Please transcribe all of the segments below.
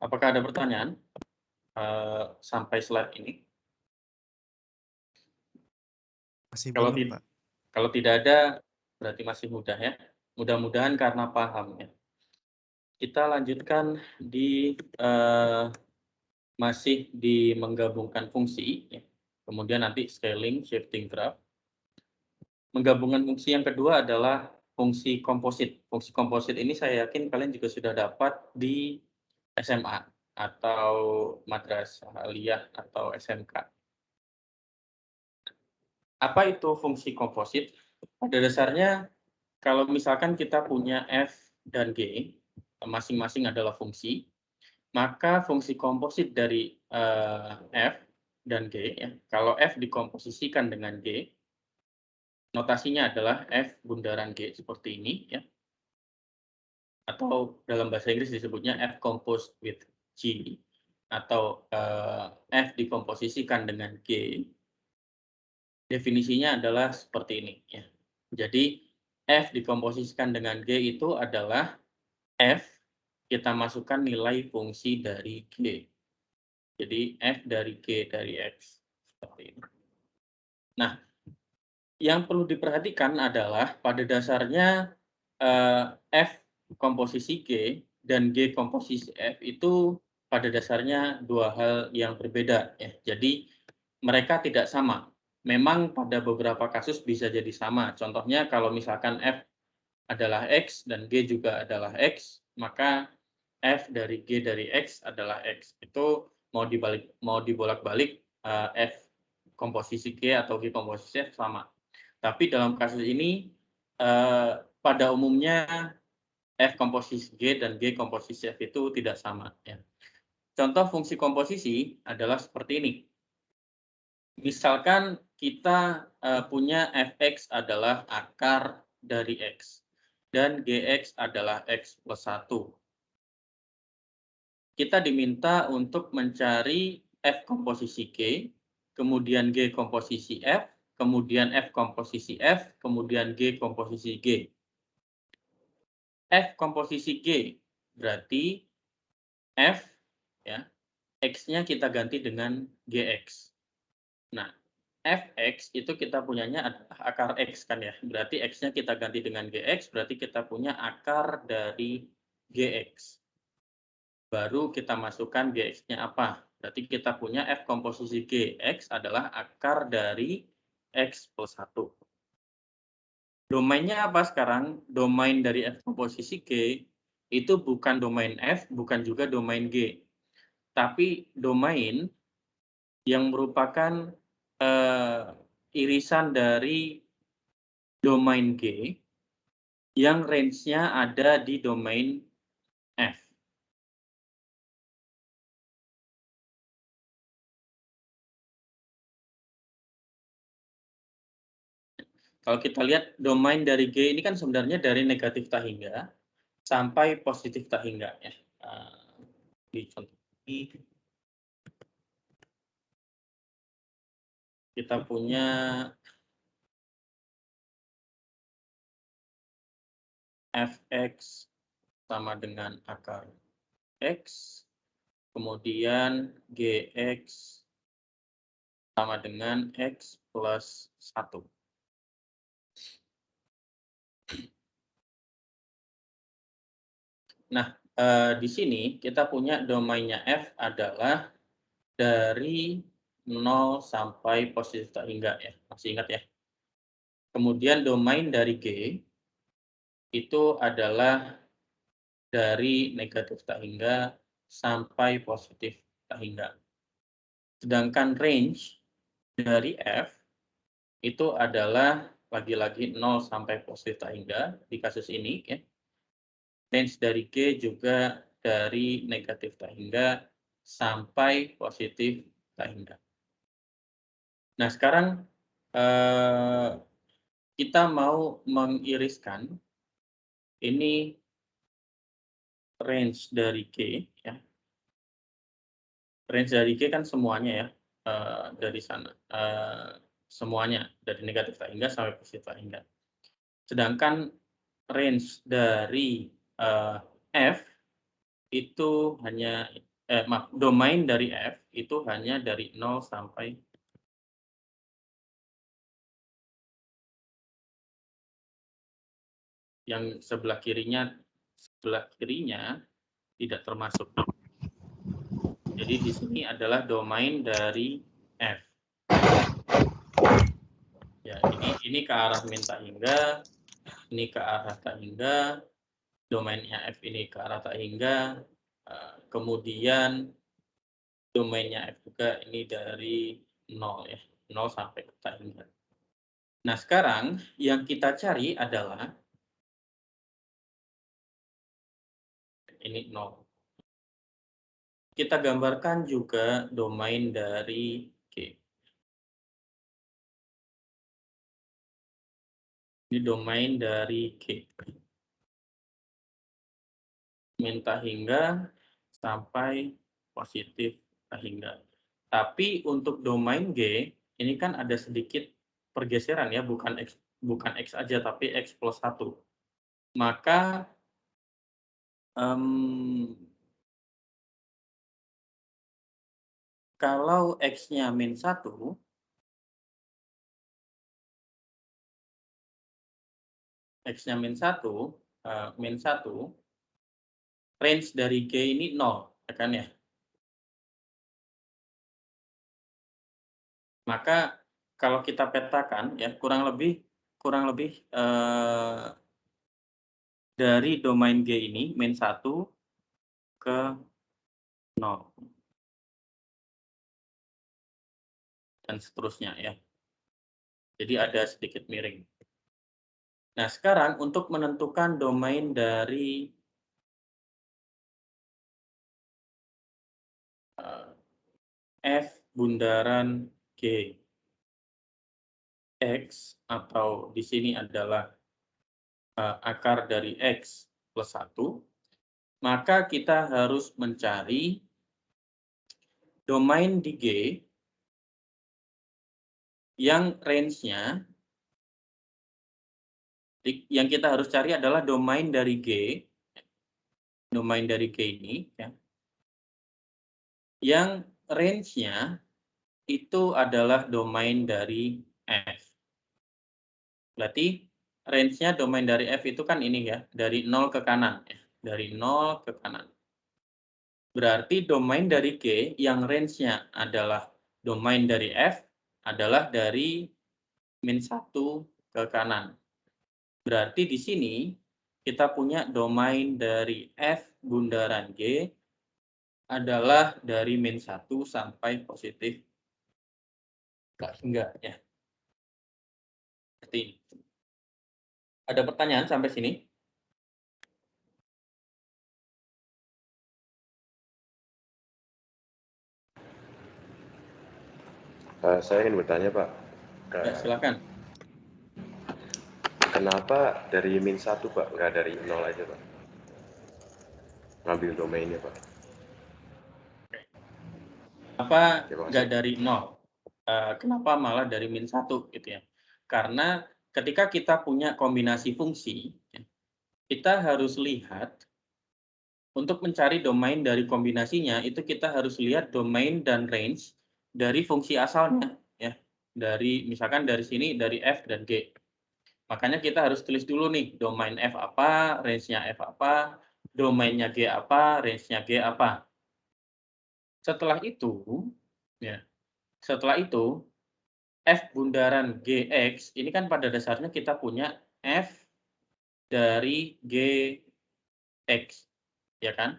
Apakah ada pertanyaan sampai slide ini? Masih Kalau belum, Pak. kalau tidak ada, berarti masih mudah ya. Mudah-mudahan karena paham ya. Kita lanjutkan di masih di menggabungkan fungsi, ya. Kemudian nanti scaling, shifting graph. Menggabungkan fungsi yang kedua adalah fungsi komposit. Fungsi komposit ini saya yakin kalian juga sudah dapat di SMA atau madrasah aliyah atau SMK. Apa itu fungsi komposit? Pada dasarnya, kalau misalkan kita punya F dan G, masing-masing adalah fungsi, maka fungsi komposit dari F dan G, ya, kalau F dikomposisikan dengan G, notasinya adalah F bundaran G seperti ini, ya, atau dalam bahasa Inggris disebutnya F composed with G, atau F dikomposisikan dengan G. Definisinya adalah seperti ini, ya. Jadi F dikomposisikan dengan G itu adalah F kita masukkan nilai fungsi dari G. Jadi F dari G dari X seperti ini. Nah, yang perlu diperhatikan adalah pada dasarnya F komposisi G dan G komposisi F itu pada dasarnya dua hal yang berbeda, ya. Jadi mereka tidak sama. Memang pada beberapa kasus bisa jadi sama. Contohnya kalau misalkan F adalah X dan G juga adalah X, maka F dari G dari X adalah X. Itu mau dibolak-balik F komposisi G atau G komposisi F sama. Tapi dalam kasus ini pada umumnya F komposisi G dan G komposisi F itu tidak sama, ya. Contoh fungsi komposisi adalah seperti ini. Misalkan kita punya Fx adalah akar dari X dan Gx adalah X plus 1. Kita diminta untuk mencari F komposisi G, kemudian G komposisi F, kemudian F komposisi F, kemudian G komposisi G. F komposisi G berarti F, ya, X-nya kita ganti dengan Gx. Nah, Fx itu kita punyanya adalah akar X kan ya. Berarti X-nya kita ganti dengan Gx, berarti kita punya akar dari Gx. Baru kita masukkan Gx-nya apa? Berarti kita punya F komposisi Gx adalah akar dari X plus 1. Domainnya apa sekarang? Domain dari F komposisi G itu bukan domain F, bukan juga domain G. Tapi domain yang merupakan irisan dari domain G yang range-nya ada di domain F. Kalau kita lihat domain dari G ini kan sebenarnya dari negatif tak hingga sampai positif tak hingga, ya. Di contoh ini kita punya Fx sama dengan akar X, kemudian Gx sama dengan X plus 1. Nah, di sini kita punya domainnya F adalah dari 0 sampai positif tak hingga, ya. Masih ingat ya? Kemudian domain dari G itu adalah dari negatif tak hingga sampai positif tak hingga. Sedangkan range dari F itu adalah lagi-lagi 0 sampai positif tak hingga di kasus ini, ya. Range dari G juga dari negatif tak hingga sampai positif tak hingga. Nah, sekarang kita mau mengiriskan ini range dari G, ya. Range dari G kan semuanya ya, dari sana, semuanya dari negatif tak hingga sampai positif tak hingga. Sedangkan range dari F itu hanya domain dari F itu hanya dari 0 sampai yang sebelah kirinya tidak termasuk. Jadi di sini adalah domain dari F. Ya, ini ke arah min tak hingga, ini ke arah tak hingga, domainnya F ini ke arah tak hingga, kemudian domainnya F juga ini dari 0 ya, 0 sampai ke tak hingga. Nah, sekarang yang kita cari adalah ini 0. Kita gambarkan juga domain dari G. Ini domain dari G. Min tak hingga sampai positif tak hingga. Tapi untuk domain G, ini kan ada sedikit pergeseran ya, bukan X aja, tapi X plus 1. Maka kalau X-nya min 1, X-nya min 1, range dari G ini 0, ya kan ya? Maka kalau kita petakan ya kurang lebih dari domain G ini min 1 ke 0 dan seterusnya ya. Jadi ada sedikit miring. Nah, sekarang untuk menentukan domain dari F bundaran G X, atau di sini adalah akar dari X plus 1, maka kita harus mencari domain di G yang range-nya, yang kita harus cari adalah domain dari G ini, ya, yang range-nya itu adalah domain dari F. Berarti range-nya domain dari F itu kan ini ya, dari 0 ke kanan. Ya, dari 0 ke kanan. Berarti domain dari G yang range-nya adalah domain dari F adalah dari min 1 ke kanan. Berarti di sini kita punya domain dari F bundaran G adalah dari min 1 sampai positif tak hingga ya. Seperti ini. Ada pertanyaan sampai sini? Saya ingin bertanya, Pak. Ya, silakan. Kenapa dari min 1, Pak? Nggak dari 0 aja, Pak? Ngambil domainnya, Pak. Kenapa nggak dari 0? Kenapa malah dari min 1 gitu ya? Karena ketika kita punya kombinasi fungsi, kita harus lihat untuk mencari domain dari kombinasinya, itu kita harus lihat domain dan range dari fungsi asalnya ya. Dari misalkan dari sini dari F dan G. Makanya kita harus tulis dulu nih, domain F apa, range-nya F apa, domainnya G apa, range-nya G apa. Setelah itu, ya, F bundaran GX, ini kan pada dasarnya kita punya F dari GX, ya kan?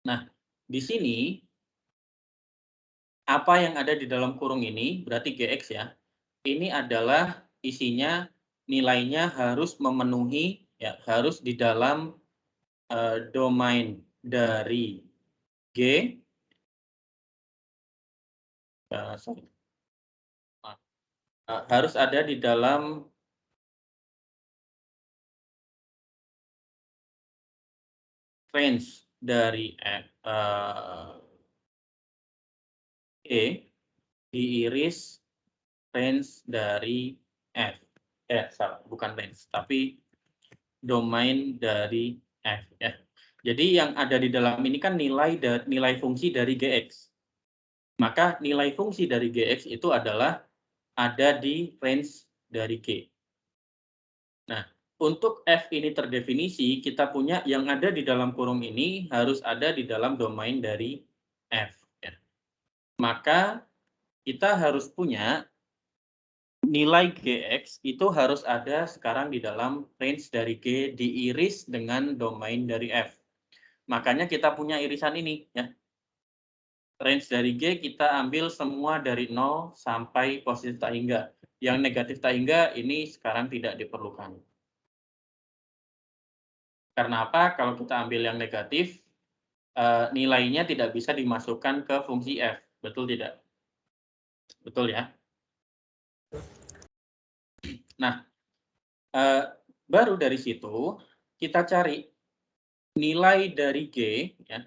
Nah, di sini, apa yang ada di dalam kurung ini, berarti GX ya, ini adalah isinya, nilainya harus memenuhi, ya, harus di dalam domain dari G, harus ada di dalam range dari E diiris range dari F. Salah, bukan range, tapi domain dari F ya. Jadi yang ada di dalam ini kan nilai fungsi dari Gx. Maka nilai fungsi dari Gx itu adalah ada di range dari G. Nah, untuk F ini terdefinisi, kita punya yang ada di dalam kurung ini harus ada di dalam domain dari F. Ya. Maka kita harus punya nilai Gx itu harus ada sekarang di dalam range dari G diiris dengan domain dari F. Makanya kita punya irisan ini. Ya. Range dari G kita ambil semua dari 0 sampai positif tak hingga. Yang negatif tak hingga ini sekarang tidak diperlukan. Karena apa? Kalau kita ambil yang negatif, nilainya tidak bisa dimasukkan ke fungsi F. Betul tidak? Betul ya? Nah, baru dari situ kita cari nilai dari G ya,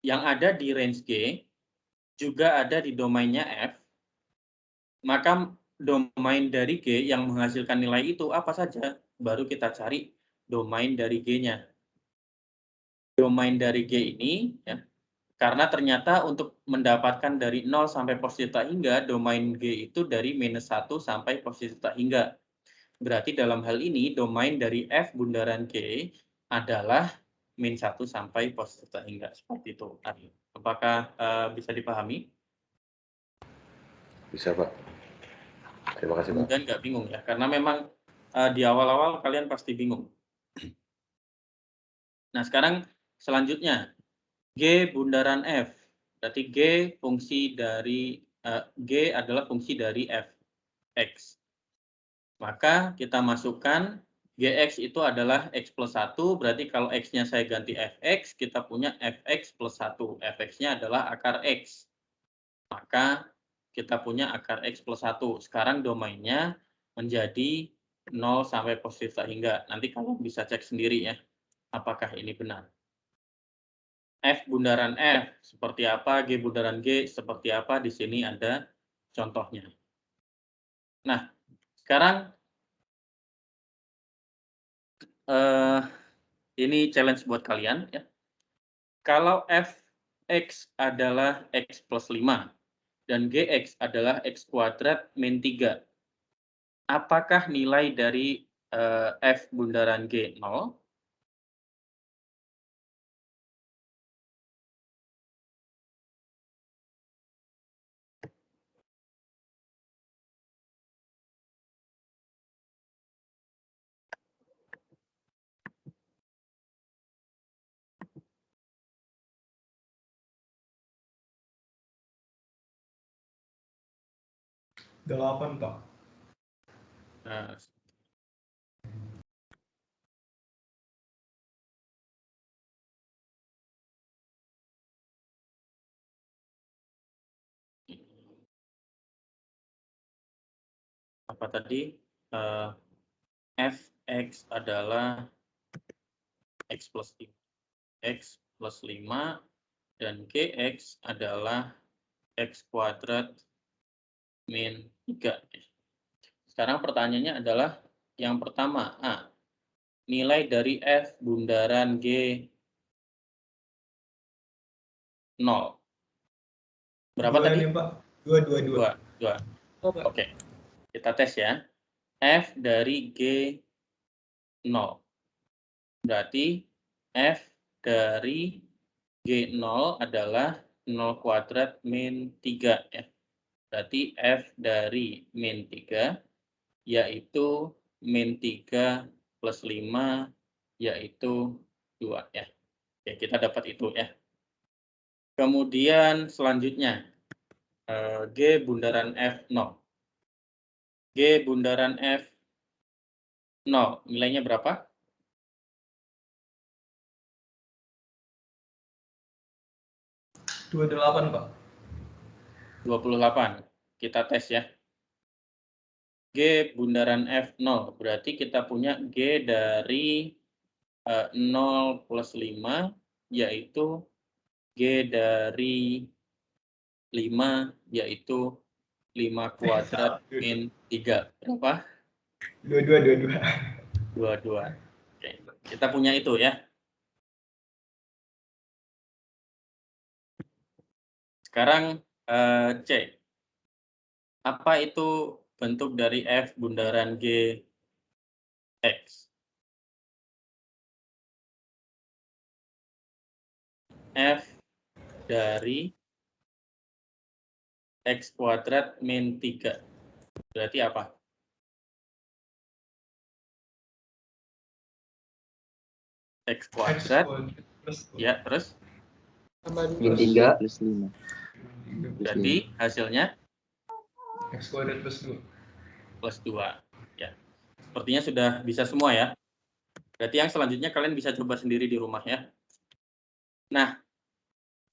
yang ada di range G juga ada di domainnya F. Maka domain dari G yang menghasilkan nilai itu apa saja? Baru kita cari domain dari G-nya. Domain dari G ini ya, karena ternyata untuk mendapatkan dari 0 sampai positif tak hingga, domain G itu dari -1 sampai positif tak hingga. Berarti dalam hal ini, domain dari F bundaran G adalah -1 sampai positif tak hingga. Seperti itu. Apakah bisa dipahami? Bisa, Pak. Terima kasih, Pak. Kemudian nggak bingung ya, karena memang di awal-awal kalian pasti bingung. Nah, sekarang selanjutnya, G bundaran F. Berarti G fungsi dari G adalah fungsi dari f x. Maka kita masukkan Gx itu adalah x plus 1, berarti kalau x-nya saya ganti fx, kita punya fx plus 1. Fx-nya adalah akar x. Maka kita punya akar x plus 1. Sekarang domainnya menjadi 0 sampai positif tak hingga. Nanti kalian bisa cek sendiri ya, apakah ini benar. F bundaran F seperti apa, G bundaran G seperti apa, di sini ada contohnya. Nah, sekarang ini challenge buat kalian ya. Kalau fx adalah x plus 5 dan gx adalah x kuadrat min 3, apakah nilai dari f bundaran G 0? Delapan, Pak. Nah, apa tadi? Fx adalah x plus 5, x plus 5 dan gx adalah x kuadrat min 3. Sekarang pertanyaannya adalah yang pertama, A. Nilai dari F bundaran G 0. Berapa Dua tadi? nih, Pak. Dua. 2. Oh, Pak. Oke, kita tes ya. F dari G 0. Berarti F dari G0 adalah 0 kuadrat min 3 ya. Berarti F dari min 3 yaitu min 3 plus 5 yaitu 2 ya. Oke, kita dapat itu ya. Kemudian selanjutnya G bundaran F0. G bundaran F0 nilainya berapa? 28, Pak. 28. Kita tes ya. G bundaran F0 berarti kita punya G dari 0 plus 5 yaitu G dari 5 yaitu 5 kuadrat min 3. Berapa? 22. 22. Oke. Kita punya itu ya. Sekarang C. Apa itu bentuk dari F bundaran G X? F dari X kuadrat min 3. Berarti apa? X kuadrat. plus 2. Ya, terus? Min 3 plus 5. Berarti hasilnya? X kuadrat plus 2. Plus 2. Ya. Sepertinya sudah bisa semua ya. Berarti yang selanjutnya kalian bisa coba sendiri di rumah ya. Nah,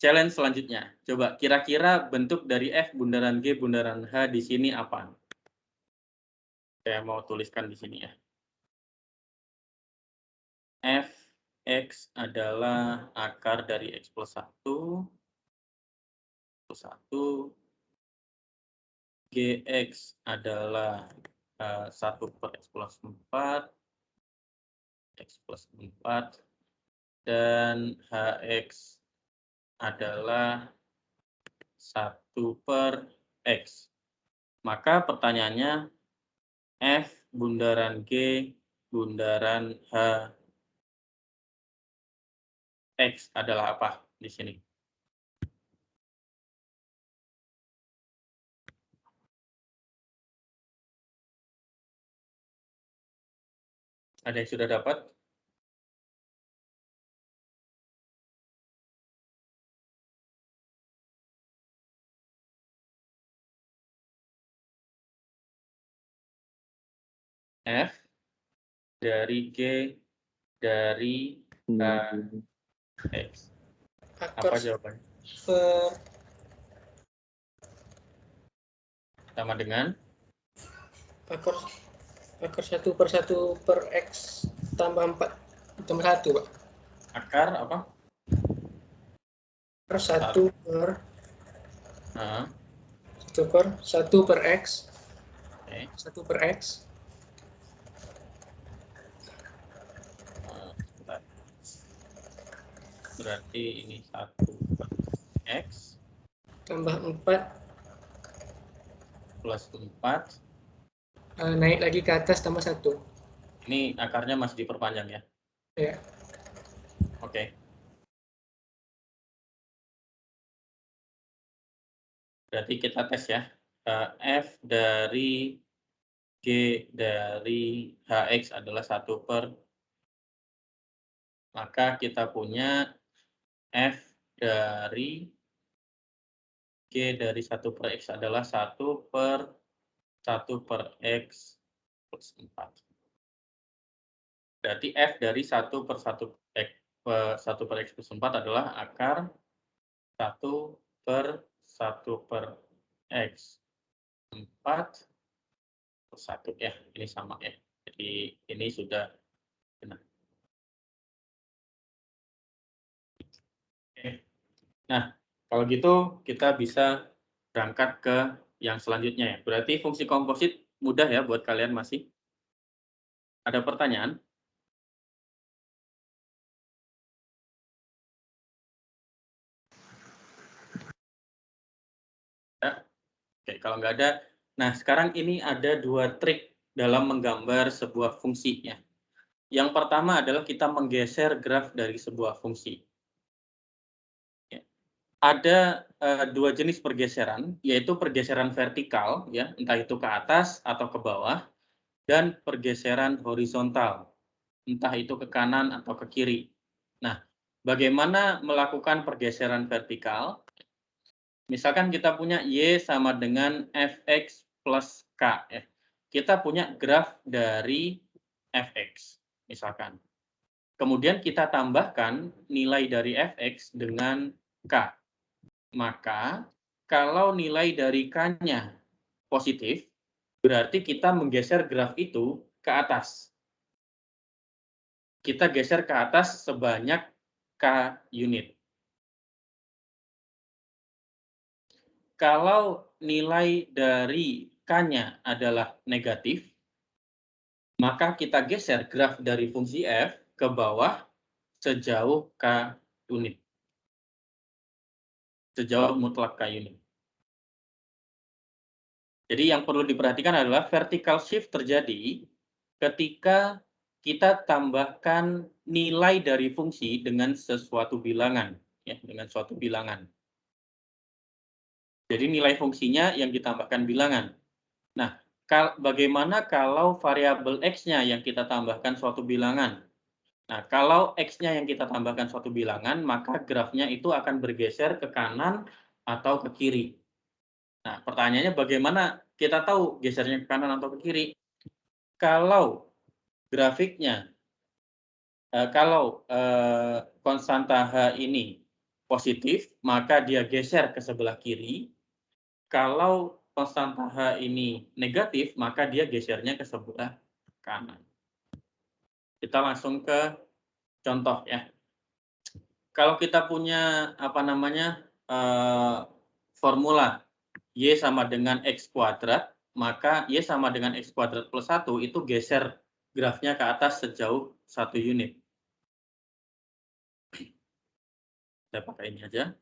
challenge selanjutnya. Coba kira-kira bentuk dari F bundaran G bundaran H di sini apa? Saya mau tuliskan di sini ya. F X adalah akar dari X plus 1. Plus 1. GX adalah 1 per X plus 4. X plus 4. Dan HX adalah 1 per X. Maka pertanyaannya, F bundaran G bundaran H X adalah apa di sini? Ada yang sudah dapat? F dari G dari X. Apa jawabannya? Sama dengan akar 1 per 1 per X tambah 4 tambah 1, Pak. akar apa? Per 1 per Nah, 1 per X. oke. 1 per X. Sebentar. Berarti ini 1 per X Tambah 4. plus 4. Naik lagi ke atas tambah 1. Ini akarnya masih diperpanjang ya? Ya. Oke. Berarti kita tes ya. F dari G dari HX adalah 1 per. Maka kita punya F dari G dari 1 per X adalah 1 per X plus 4. Berarti F dari 1 per 1 per X plus 4 adalah akar 1 per X 4 plus 1 ya. Ini sama ya. Jadi ini sudah benar. Oke. Nah, kalau gitu kita bisa berangkat ke yang selanjutnya ya. Berarti fungsi komposit mudah ya buat kalian masih. Ada pertanyaan? Ya. Oke, kalau nggak ada. Nah, sekarang ini ada 2 trik dalam menggambar sebuah fungsi ya. Yang pertama adalah kita menggeser graf dari sebuah fungsi. Ya. Ada 2 jenis pergeseran, yaitu pergeseran vertikal, ya, entah itu ke atas atau ke bawah, dan pergeseran horizontal, entah itu ke kanan atau ke kiri. Nah, bagaimana melakukan pergeseran vertikal? Misalkan kita punya Y sama dengan Fx plus K. Ya. Kita punya graf dari Fx, misalkan. Kemudian kita tambahkan nilai dari Fx dengan K. Maka, kalau nilai dari K-nya positif, berarti kita menggeser graf itu ke atas. Kita geser ke atas sebanyak K unit. Kalau nilai dari K-nya adalah negatif, maka kita geser graf dari fungsi F ke bawah sejauh K unit. Sejauh mutlak K unit. Jadi yang perlu diperhatikan adalah vertical shift terjadi ketika kita tambahkan nilai dari fungsi dengan sesuatu bilangan, ya, dengan suatu bilangan. Jadi nilai fungsinya yang ditambahkan bilangan. Nah, bagaimana kalau variabel X-nya yang kita tambahkan suatu bilangan? Nah, kalau X-nya yang kita tambahkan suatu bilangan, maka grafnya itu akan bergeser ke kanan atau ke kiri. Nah, pertanyaannya bagaimana kita tahu gesernya ke kanan atau ke kiri? Kalau grafiknya, kalau konstanta H ini positif, maka dia geser ke sebelah kiri. Kalau konstanta H ini negatif, maka dia gesernya ke sebelah kanan. Kita langsung ke contoh ya. Kalau kita punya formula Y sama dengan X kuadrat, maka Y sama dengan X kuadrat plus 1 itu geser grafnya ke atas sejauh 1 unit. Saya pakai ini aja.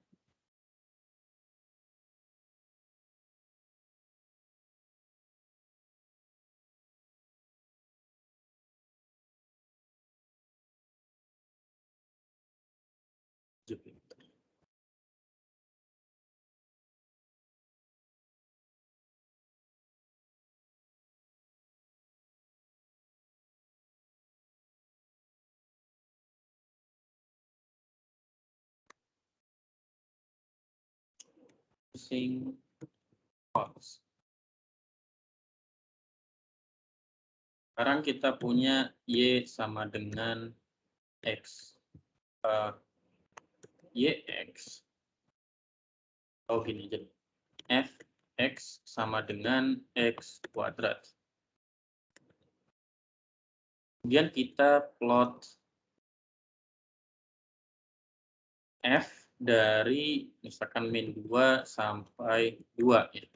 Using box. Sekarang kita punya Y sama dengan X. YX. Oh gini jadi. Fx sama dengan X kuadrat. Kemudian kita plot F dari misalkan min 2 sampai 2 ya.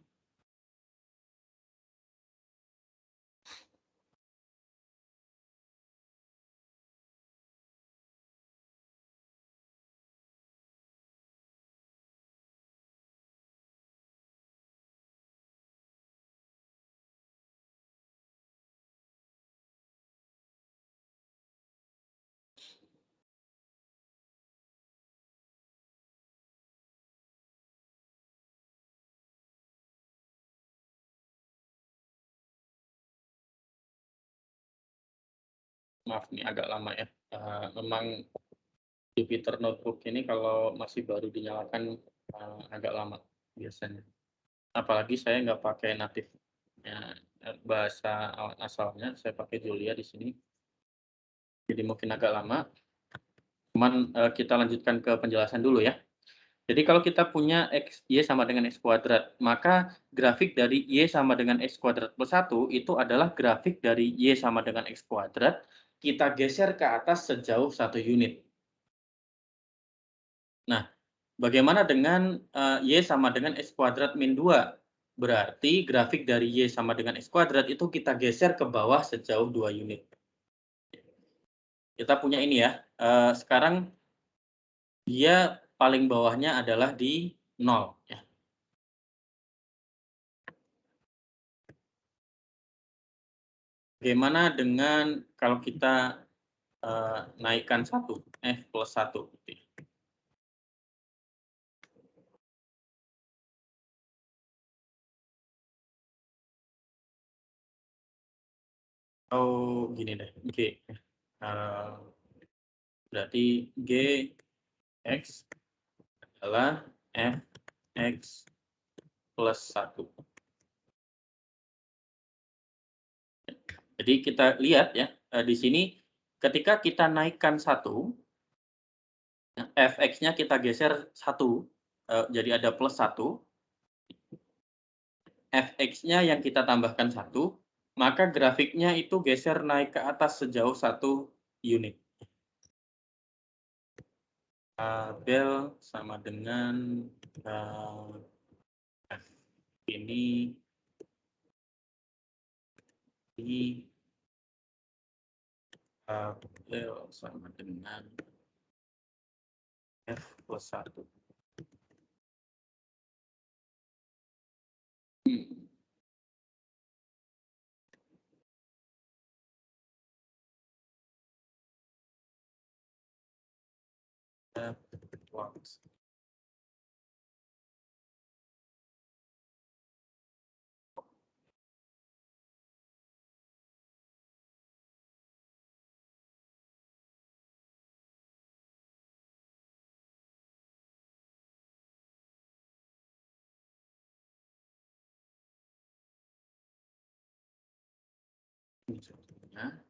Maaf nih agak lama ya. Memang Jupyter Notebook ini kalau masih baru dinyalakan agak lama biasanya. Apalagi saya nggak pakai native bahasa asalnya, saya pakai Julia di sini. Jadi mungkin agak lama. Cuman kita lanjutkan ke penjelasan dulu ya. Jadi kalau kita punya Y sama dengan X kuadrat, maka grafik dari Y sama dengan X kuadrat plus 1 itu adalah grafik dari Y sama dengan X kuadrat, kita geser ke atas sejauh 1 unit. Nah, bagaimana dengan Y sama dengan X kuadrat min 2? Berarti grafik dari Y sama dengan X kuadrat itu kita geser ke bawah sejauh 2 unit. Kita punya ini ya, sekarang dia paling bawahnya adalah di 0 ya. Bagaimana dengan kalau kita naikkan 1, F plus 1. Oh, gini deh, G. Berarti G X adalah F X plus 1. Jadi kita lihat ya, di sini ketika kita naikkan 1, Fx-nya kita geser 1, jadi ada plus 1. Fx-nya yang kita tambahkan 1, maka grafiknya itu geser naik ke atas sejauh 1 unit. Bel sama dengan F ini di L sama dengan F plus 1. F plus. Contohnya.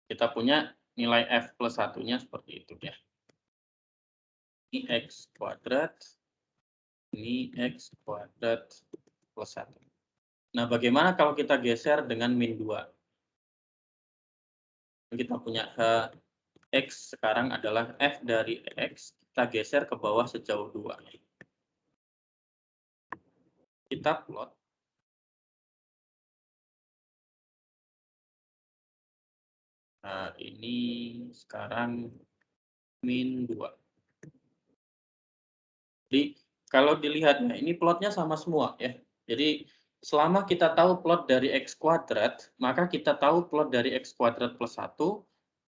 Kita punya nilai F plus 1-nya seperti itu ya. Ini X kuadrat, ini X kuadrat plus 1. Nah, bagaimana kalau kita geser dengan min 2? Kita punya X sekarang adalah F dari X, kita geser ke bawah sejauh 2. Kita plot. Nah, ini sekarang min 2. Jadi, kalau dilihat, ya, ini plotnya sama semua ya. Jadi, selama kita tahu plot dari X kuadrat, maka kita tahu plot dari X kuadrat plus 1,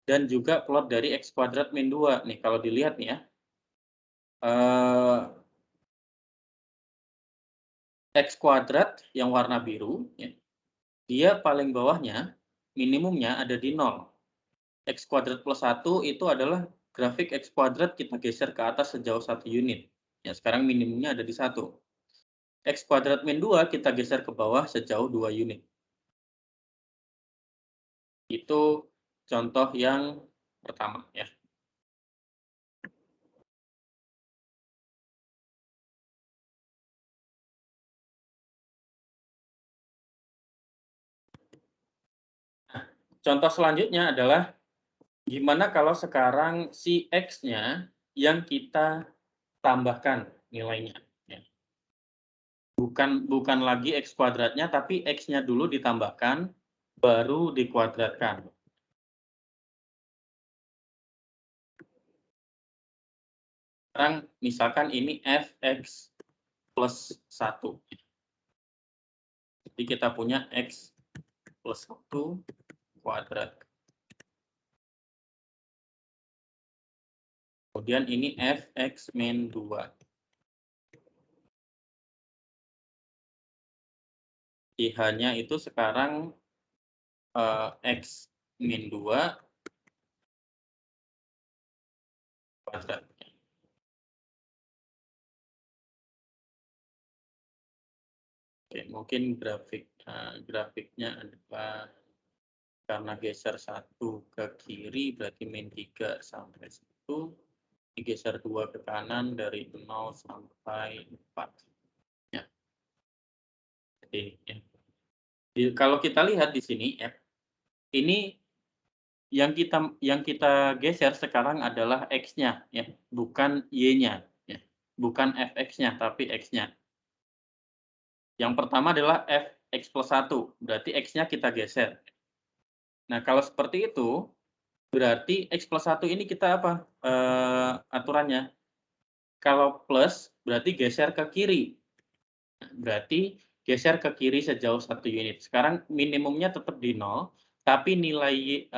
dan juga plot dari X kuadrat min 2. Nih, kalau dilihat nih ya. X kuadrat yang warna biru, ya, dia paling bawahnya, minimumnya ada di 0. X kuadrat plus 1 itu adalah grafik X kuadrat kita geser ke atas sejauh 1 unit. Ya, sekarang minimumnya ada di 1. X kuadrat min 2 kita geser ke bawah sejauh 2 unit. Itu contoh yang pertama ya. Nah, contoh selanjutnya adalah gimana kalau sekarang si X-nya yang kita tambahkan nilainya. Ya. Bukan lagi X kuadratnya, tapi X-nya dulu ditambahkan, baru dikuadratkan. Sekarang misalkan ini Fx plus 1. Jadi kita punya X plus 1 kuadrat. Kemudian ini Fx min 2. Pilihannya itu sekarang X min 2 kuadrat. Oke, mungkin grafiknya adalah karena geser 1 ke kiri berarti min 3 sampai 1. Digeser 2 ke kanan dari 0 sampai 4. Ya. Jadi, ya. Kalau kita lihat di sini ya, ini yang kita geser sekarang adalah X-nya ya, bukan Y-nya ya. Bukan Fx-nya tapi X-nya. Yang pertama adalah Fx plus 1, berarti X-nya kita geser. Nah, kalau seperti itu, berarti X plus 1 ini kita apa aturannya? Kalau plus, berarti geser ke kiri. Berarti geser ke kiri sejauh 1 unit. Sekarang minimumnya tetap di 0, tapi nilai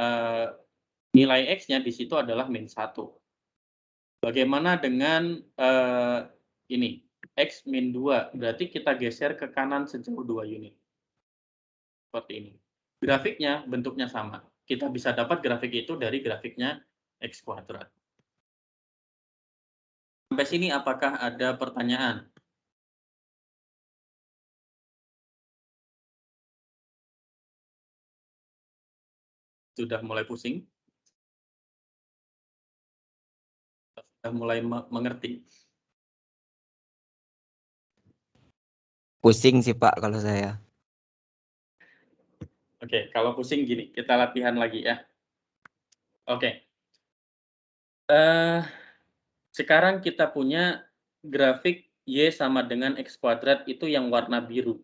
X-nya di situ adalah min 1. Bagaimana dengan ini? X min 2, berarti kita geser ke kanan sejauh 2 unit. Seperti ini. Grafiknya bentuknya sama. Kita bisa dapat grafik itu dari grafiknya X kuadrat. Sampai sini apakah ada pertanyaan? Sudah mulai pusing? Sudah mulai mengerti? Pusing sih Pak kalau saya. Oke, kalau pusing gini, kita latihan lagi ya. Oke. Sekarang kita punya grafik Y sama dengan X kuadrat itu yang warna biru.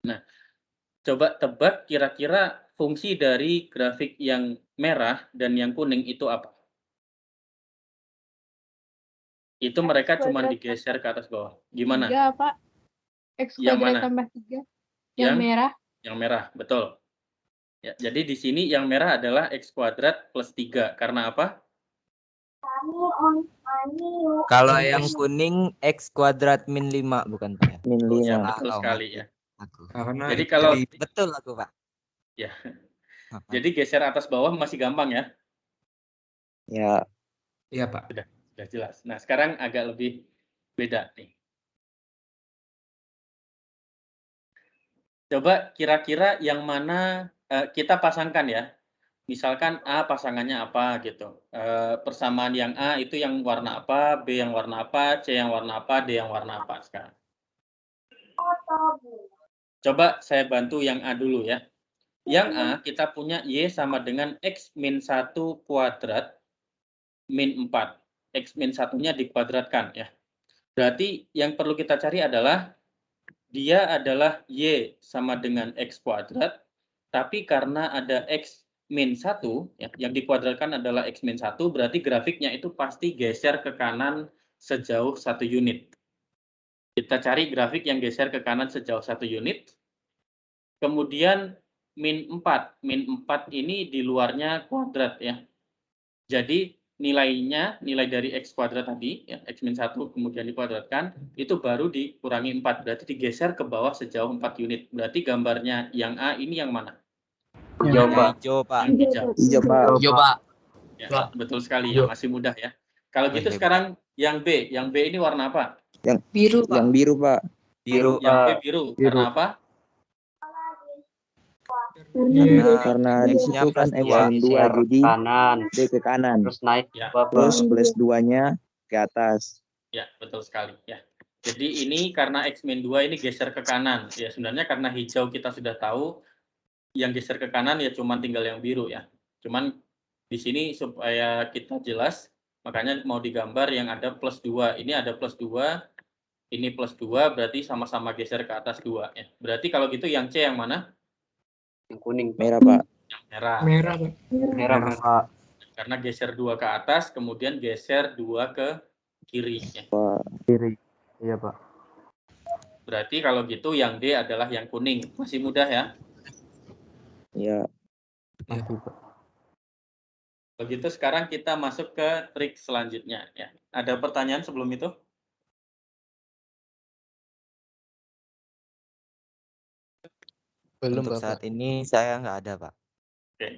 Nah, Coba tebak kira-kira fungsi dari grafik yang merah dan yang kuning itu apa? Itu mereka cuma digeser ke atas bawah. Gimana? 3, Pak. X Yang kuadrat mana? tambah 3. Yang merah. Yang merah, betul. Ya, jadi di sini yang merah adalah X kuadrat plus 3. Karena apa? Kalau yang kuning X kuadrat min 5 bukan Pak ya? Min Ya, 5. betul sekali ya. Aku. Karena Jadi kalau Betul aku Pak. ya. Jadi geser atas bawah masih gampang ya. Ya. iya Pak. Sudah jelas. Nah, sekarang agak lebih beda nih. Coba kira-kira yang mana kita pasangkan ya. Misalkan A pasangannya apa gitu. Persamaan yang A itu yang warna apa, B yang warna apa, C yang warna apa, D yang warna apa sekarang. Coba saya bantu yang A dulu ya. Yang A kita punya Y sama dengan X min 1 kuadrat min 4. X min 1-nya dikuadratkan ya. Berarti yang perlu kita cari adalah dia adalah Y sama dengan X kuadrat, tapi karena ada X min 1, ya, yang dikuadratkan adalah X min 1, berarti grafiknya itu pasti geser ke kanan sejauh 1 unit. Kita cari grafik yang geser ke kanan sejauh 1 unit. Kemudian min 4. Min 4 ini di luarnya kuadrat ya. Jadi nilai dari X kuadrat tadi, ya, X min 1 kemudian dikuadratkan, itu baru dikurangi 4, berarti digeser ke bawah sejauh 4 unit. Berarti gambarnya yang A ini yang mana? Hijau Pak. Yang hijau. Hijau, Pak. Hijau Pak. Ya, betul sekali, ya, masih mudah ya. Kalau gitu sekarang yang B. Yang B ini warna apa? Biru, Pak. Yang biru, Pak. Biru. Yang B biru. Karena apa? Karena di situ kan X min 2, jadi kanan, D ke kanan. terus naik Ya. Plus 2-nya ke atas. Ya, betul sekali ya. Jadi ini karena X min 2 ini geser ke kanan. Ya, sebenarnya karena hijau kita sudah tahu, yang geser ke kanan ya cuma tinggal yang biru ya. Cuman di sini supaya kita jelas, makanya mau digambar yang ada plus 2. Ini ada plus 2, ini plus 2, berarti sama-sama geser ke atas 2 ya. Berarti kalau gitu yang C yang mana? yang kuning, Merah, Pak. Yang merah. Merah, Pak. merah Pak. Karena geser 2 ke atas, kemudian geser 2 ke kiri ya. Kiri. Iya Pak. Berarti kalau gitu yang D adalah yang kuning. Masih mudah ya? Ya. Masih Pak. Begitu sekarang kita masuk ke trik selanjutnya ya. Ada pertanyaan sebelum itu? Belum untuk saat ini saya nggak ada Pak. Oke.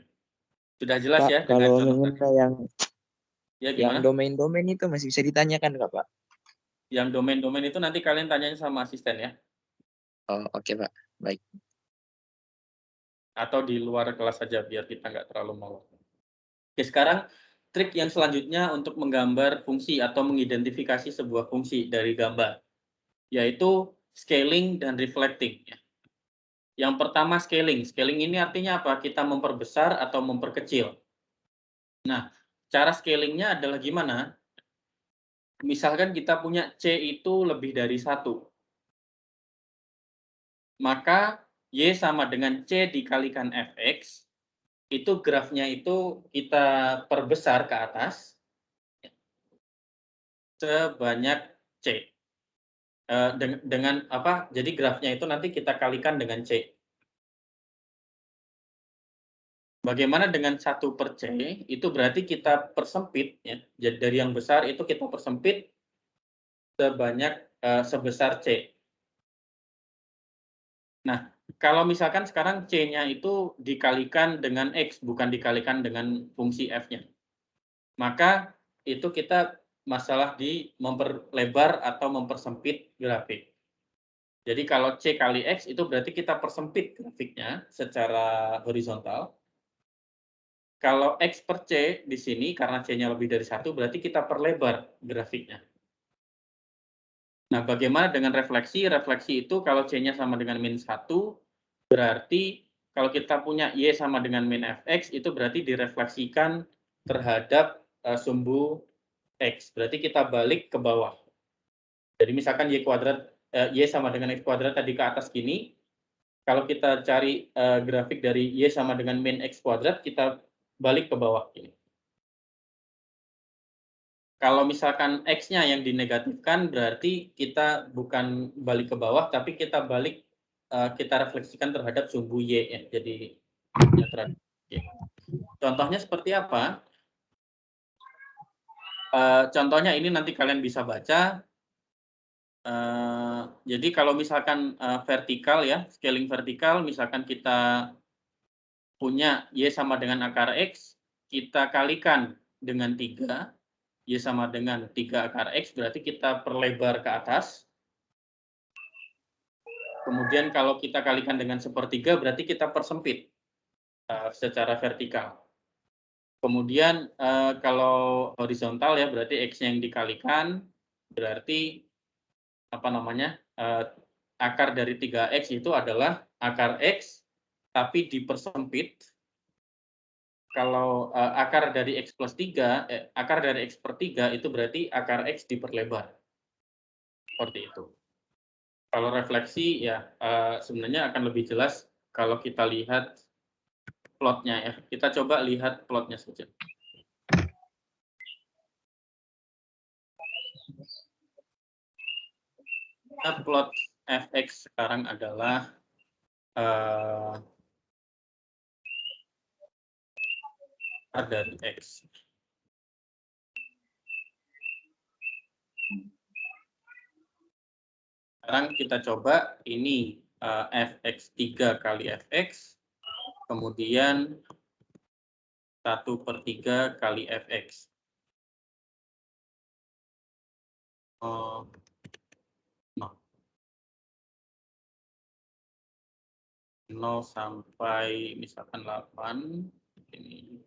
Sudah jelas Pak, ya dengan kalau contoh mengenai ya yang gimana? domain-domain itu masih bisa ditanyakan nggak, Pak? Yang domain-domain itu nanti kalian tanyain sama asisten ya. Oh, oke, Pak. Baik. Atau di luar kelas saja biar kita nggak terlalu molor. Oke, sekarang trik yang selanjutnya untuk menggambar fungsi atau mengidentifikasi sebuah fungsi dari gambar, yaitu scaling dan reflecting. Yang pertama scaling. Scaling ini artinya apa? Kita memperbesar atau memperkecil. Nah, cara scalingnya adalah gimana? Misalkan kita punya C itu lebih dari 1. Maka Y sama dengan C dikalikan Fx, itu grafnya itu kita perbesar ke atas sebanyak C. Dengan apa? Jadi grafnya itu nanti kita kalikan dengan C. Bagaimana dengan 1 per C? Itu berarti kita persempit ya. Jadi dari yang besar itu kita persempit sebesar C. Nah, kalau misalkan sekarang C-nya itu dikalikan dengan X, bukan dikalikan dengan fungsi F-nya. Maka itu kita masalah di memperlebar atau mempersempit grafik. Jadi kalau C kali X itu berarti kita persempit grafiknya secara horizontal. Kalau X per C di sini, karena C-nya lebih dari 1, berarti kita perlebar grafiknya. Nah, bagaimana dengan refleksi? Refleksi itu kalau C-nya sama dengan min 1, berarti kalau kita punya Y sama dengan min Fx, itu berarti direfleksikan terhadap sumbu X. Berarti kita balik ke bawah. Jadi misalkan Y sama dengan X kuadrat tadi ke atas gini, Kalau kita cari grafik dari Y sama dengan min X kuadrat, kita balik ke bawah ini. Kalau misalkan X-nya yang dinegatifkan, berarti kita bukan balik ke bawah, tapi kita balik, kita refleksikan terhadap sumbu Y ya. Jadi ya, terhadap Y. Contohnya seperti apa? Contohnya ini nanti kalian bisa baca. Jadi kalau misalkan vertikal ya, scaling vertikal, misalkan kita punya Y sama dengan akar X, kita kalikan dengan 3, Y sama dengan 3 akar X, berarti kita perlebar ke atas. Kemudian kalau kita kalikan dengan sepertiga, berarti kita persempit secara vertikal. Kemudian kalau horizontal ya, berarti X yang dikalikan, berarti apa namanya, akar dari 3X itu adalah akar X, tapi dipersempit. Kalau akar dari X plus 3, akar dari X per 3 itu berarti akar X diperlebar. Seperti itu. Kalau refleksi ya sebenarnya akan lebih jelas kalau kita lihat plotnya ya. Kita coba lihat plotnya saja. Nah, plot fx sekarang adalah dari X. Sekarang kita coba ini fx3 kali fx, kemudian 1/3 kali fx. 0 sampai misalkan 8. Ini.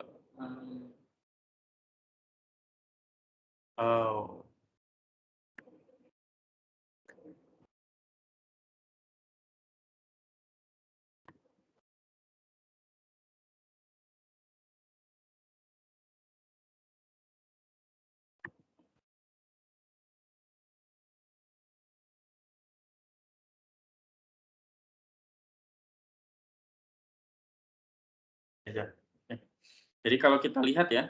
Oh. Jadi kalau kita lihat ya,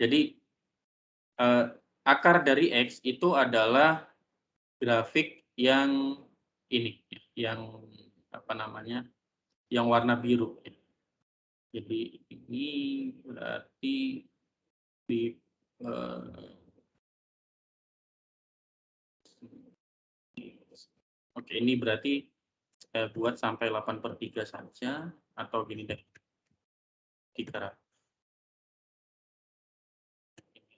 jadi akar dari X itu adalah grafik yang ini, yang apa namanya, yang warna biru. Jadi ini berarti di oke, ini berarti buat sampai 8/3 saja, atau gini deh, 300.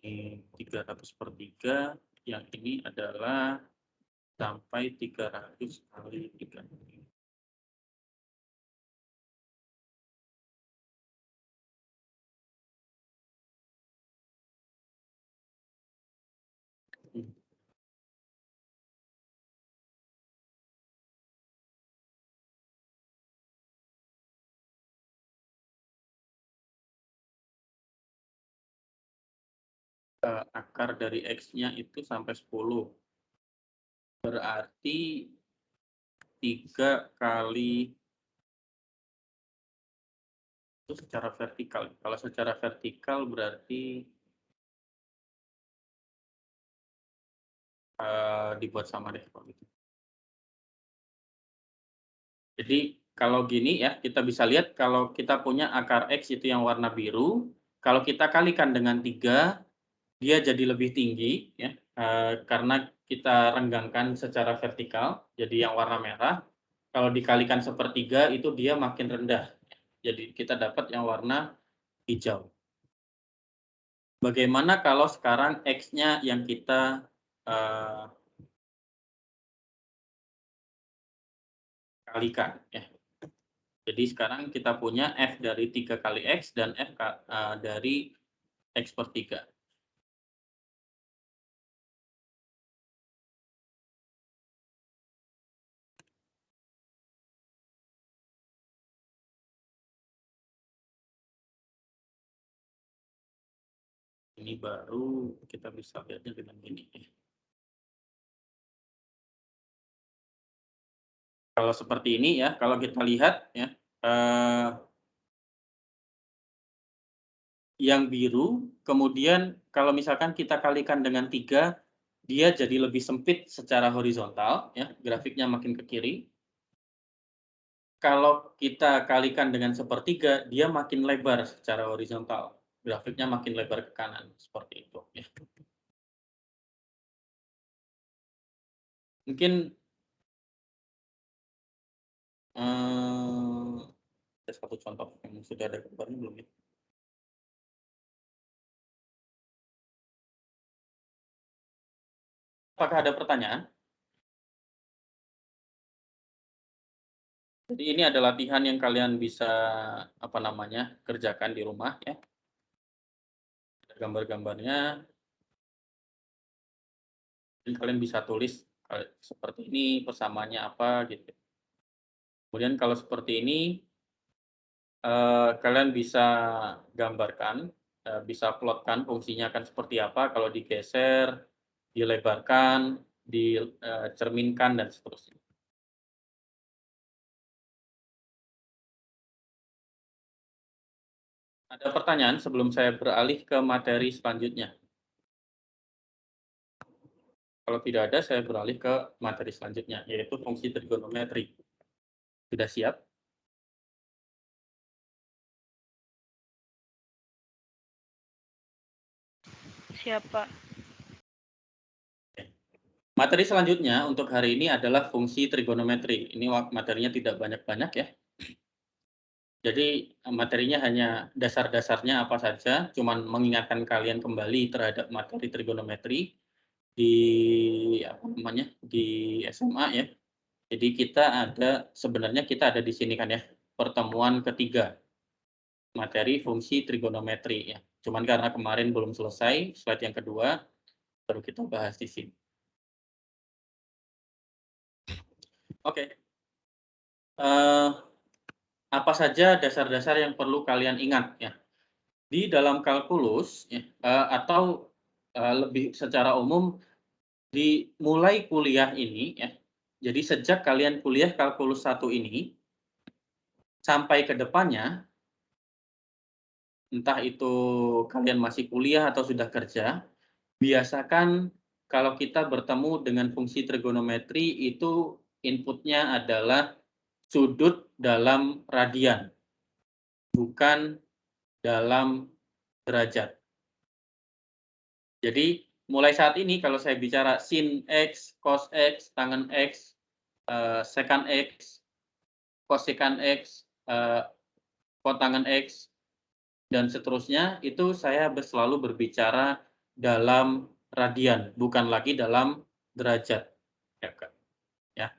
Ini 300/3, yang ini adalah sampai 300 kali 3. Akar dari X-nya itu sampai 10. Berarti 3 kali itu secara vertikal. Kalau secara vertikal berarti dibuat sama deh kalau gitu. Jadi kalau gini ya, kita bisa lihat kalau kita punya akar X itu yang warna biru, kalau kita kalikan dengan 3, dia jadi lebih tinggi ya, karena kita renggangkan secara vertikal, jadi yang warna merah. Kalau dikalikan sepertiga itu dia makin rendah. Jadi kita dapat yang warna hijau. Bagaimana kalau sekarang X-nya yang kita kalikan ya. Jadi sekarang kita punya F dari 3 kali X dan F dari X per 3. Ini baru kita bisa lihatnya dengan ini. Kalau seperti ini ya, kalau kita lihat ya, yang biru, kemudian kalau misalkan kita kalikan dengan 3, dia jadi lebih sempit secara horizontal, ya, grafiknya makin ke kiri. Kalau kita kalikan dengan sepertiga, dia makin lebar secara horizontal, grafiknya makin lebar ke kanan, seperti itu. Ya. Mungkin ada satu contoh yang sudah ada gambarnya belum ya? Apakah ada pertanyaan? Jadi ini adalah latihan yang kalian bisa kerjakan di rumah ya. Gambar-gambarnya. Dan kalian bisa tulis seperti ini persamaannya apa gitu. Kemudian kalau seperti ini kalian bisa gambarkan, bisa plotkan fungsinya akan seperti apa kalau digeser, dilebarkan, dicerminkan dan seterusnya. Ada pertanyaan sebelum saya beralih ke materi selanjutnya? Kalau tidak ada, saya beralih ke materi selanjutnya, yaitu fungsi trigonometri. Sudah siap? Siap, Pak. Materi selanjutnya untuk hari ini adalah fungsi trigonometri. Ini materinya tidak banyak-banyak ya. Jadi materinya hanya dasar-dasarnya apa saja, cuman mengingatkan kalian kembali terhadap materi trigonometri di di SMA ya. Jadi sebenarnya kita ada di sini kan ya, pertemuan ketiga materi fungsi trigonometri ya. Cuman karena kemarin belum selesai, slide yang kedua baru kita bahas di sini. Oke. Apa saja dasar-dasar yang perlu kalian ingat ya. Di dalam kalkulus ya, atau lebih secara umum di mulai kuliah ini ya. Jadi sejak kalian kuliah kalkulus 1 ini sampai ke depannya, entah itu kalian masih kuliah atau sudah kerja, biasakan kalau kita bertemu dengan fungsi trigonometri itu inputnya adalah sudut dalam radian, bukan dalam derajat. Jadi mulai saat ini kalau saya bicara sin X, cos X, tangen X, secant X, cosecant X, kotangen X, dan seterusnya, itu saya selalu berbicara dalam radian, bukan lagi dalam derajat. Ya.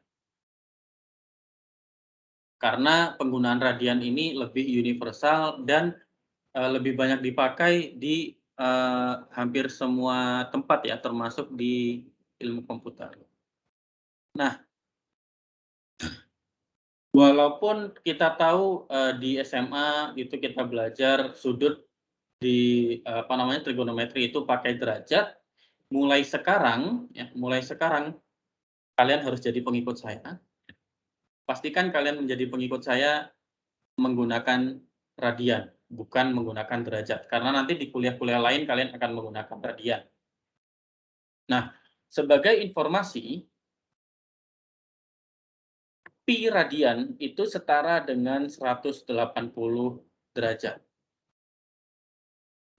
Karena penggunaan radian ini lebih universal dan lebih banyak dipakai di hampir semua tempat ya, termasuk di ilmu komputer. Nah, walaupun kita tahu di SMA itu kita belajar sudut di trigonometri itu pakai derajat, mulai sekarang kalian harus jadi pengikut saya. Pastikan kalian menjadi pengikut saya menggunakan radian, bukan menggunakan derajat. Karena nanti di kuliah-kuliah lain kalian akan menggunakan radian. Nah, sebagai informasi, pi radian itu setara dengan 180 derajat.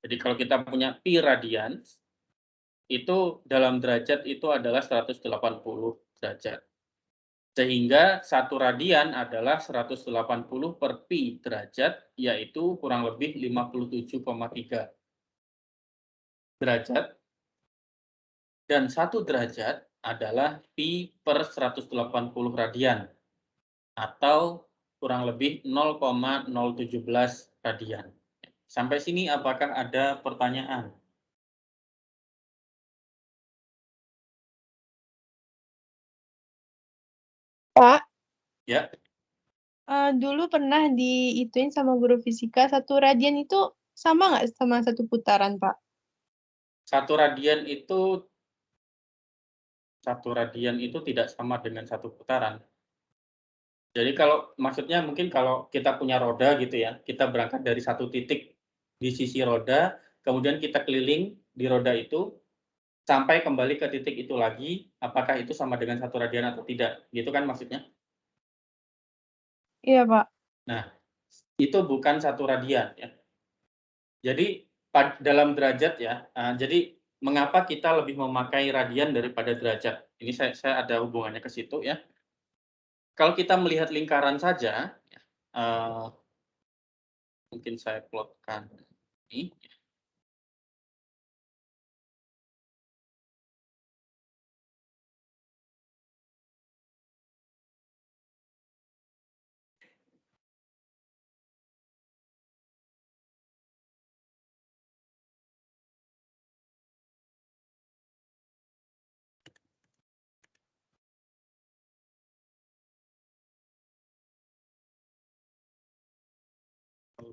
Jadi kalau kita punya pi radian, itu dalam derajat itu adalah 180 derajat. Sehingga 1 radian adalah 180 per pi derajat, yaitu kurang lebih 57,3 derajat. Dan 1 derajat adalah pi per 180 radian, atau kurang lebih 0,017 radian. Sampai sini apakah ada pertanyaan? Pak, Ya. Dulu pernah diituin sama guru fisika, 1 radian itu sama nggak sama 1 putaran, Pak? 1 radian itu tidak sama dengan 1 putaran. Jadi kalau maksudnya mungkin kalau kita punya roda gitu ya, kita berangkat dari satu titik di sisi roda, kemudian kita keliling di roda itu, sampai kembali ke titik itu lagi, apakah itu sama dengan 1 radian atau tidak, gitu kan maksudnya? Iya, Pak. Nah, itu bukan 1 radian ya. Jadi dalam derajat ya, jadi mengapa kita lebih memakai radian daripada derajat? Ini saya ada hubungannya ke situ ya. Kalau kita melihat lingkaran saja, mungkin saya plotkan ini.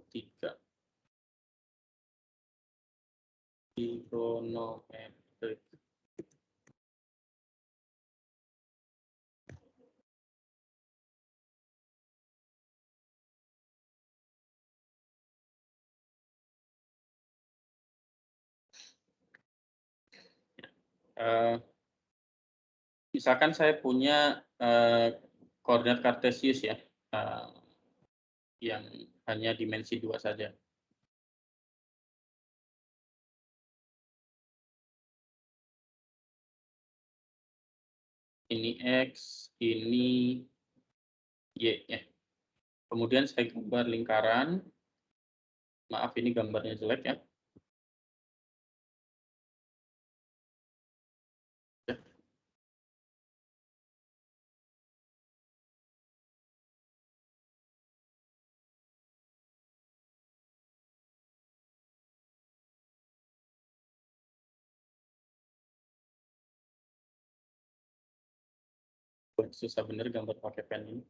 Tiga trigonometrik. Misalkan saya punya koordinat kartesius ya, yang hanya dimensi 2 saja. Ini X, ini Y ya. Kemudian saya gambar lingkaran. Maaf ini gambarnya jelek ya. Susah bener gambar pakai pen ini.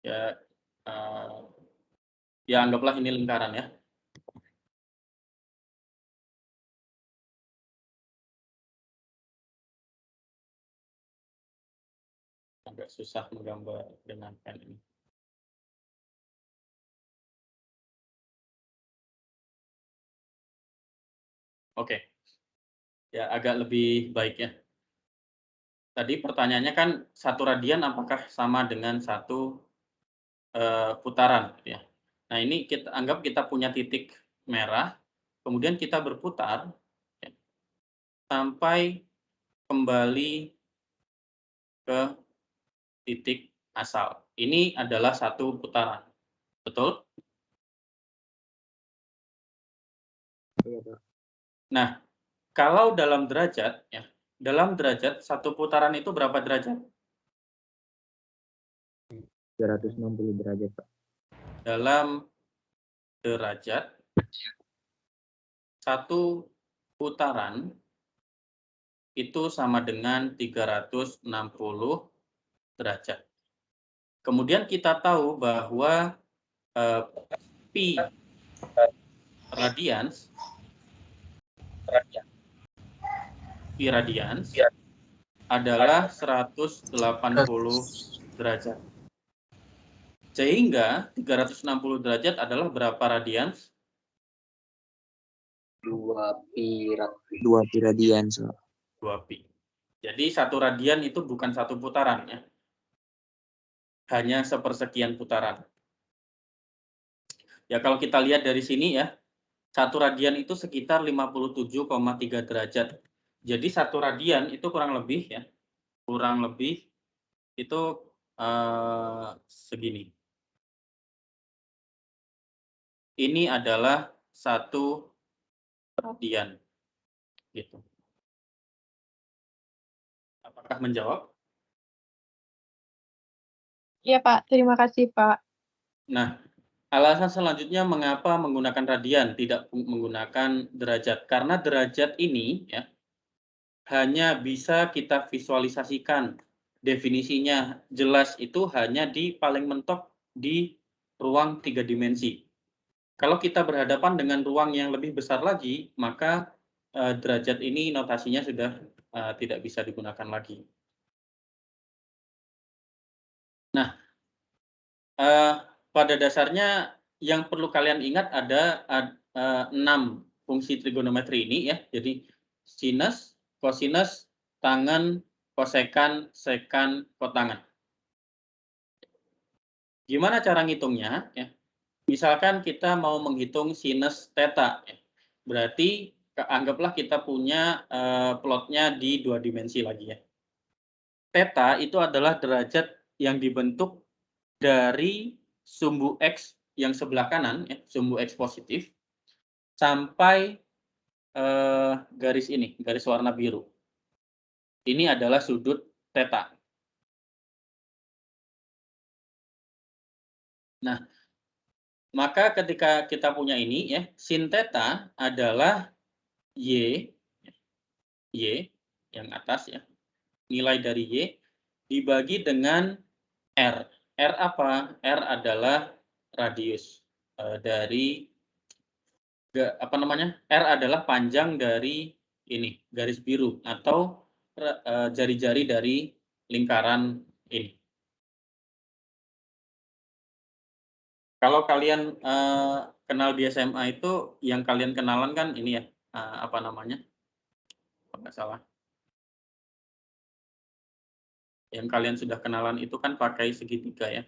Ya, ya anggaplah ini lingkaran ya. Agak susah menggambar dengan pen ini. Oke. Ya agak lebih baik ya. Tadi pertanyaannya kan 1 radian apakah sama dengan 1 putaran ya. Nah ini kita anggap kita punya titik merah, kemudian kita berputar ya, sampai kembali ke titik asal. Ini adalah 1 putaran, betul? Iya, Pak. Nah, kalau dalam derajat ya, dalam derajat 1 putaran itu berapa derajat? 360 derajat, Pak. Dalam derajat 1 putaran itu sama dengan 360 derajat. Kemudian kita tahu bahwa pi radians adalah 180 derajat. Sehingga 360 derajat adalah berapa radians? 2 pi 2 pi radian, so. 2 pi. Jadi 1 radian itu bukan 1 putaran ya. Hanya sepersekian putaran. Ya kalau kita lihat dari sini ya, 1 radian itu sekitar 57,3 derajat. Jadi 1 radian itu kurang lebih ya, kurang lebih itu segini. Ini adalah 1 radian, gitu. Apakah menjawab? Iya, Pak. Terima kasih, Pak. Nah, alasan selanjutnya mengapa menggunakan radian, tidak menggunakan derajat. Karena derajat ini ya, hanya bisa kita visualisasikan. Definisinya jelas itu hanya di paling mentok di ruang 3 dimensi. Kalau kita berhadapan dengan ruang yang lebih besar lagi, maka derajat ini notasinya sudah tidak bisa digunakan lagi. Nah, pada dasarnya yang perlu kalian ingat ada 6 fungsi trigonometri ini ya. Jadi sinus, kosinus, tangen, kosekan, sekan, kotangen. Gimana cara ngitungnya? Ya. Misalkan kita mau menghitung sinus theta, ya. Berarti anggaplah kita punya plotnya di 2 dimensi lagi ya. Theta itu adalah derajat yang dibentuk dari sumbu X yang sebelah kanan, ya, sumbu X positif, sampai garis ini, garis warna biru. Ini adalah sudut theta. Nah, maka ketika kita punya ini ya, sin theta adalah Y yang atas ya, nilai dari Y dibagi dengan R. R apa? R adalah radius dari R adalah panjang dari ini, garis biru atau jari-jari dari lingkaran ini. Kalau kalian kenal di SMA itu, yang kalian kenalan kan ini ya, nggak salah. Yang kalian sudah kenalan itu kan pakai segitiga ya.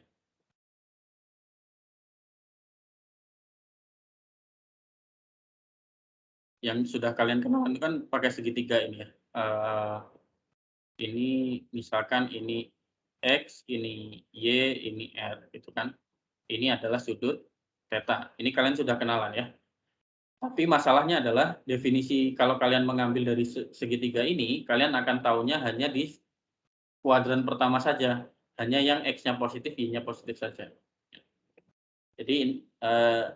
Yang sudah kalian kenalan itu kan pakai segitiga ini ya. Ini misalkan ini X, ini Y, ini R, gitu kan. Ini adalah sudut theta. Ini kalian sudah kenalan ya. Tapi masalahnya adalah definisi kalau kalian mengambil dari segitiga ini, kalian akan tahunya hanya di kuadran pertama saja. Hanya yang X-nya positif, Y-nya positif saja. Jadi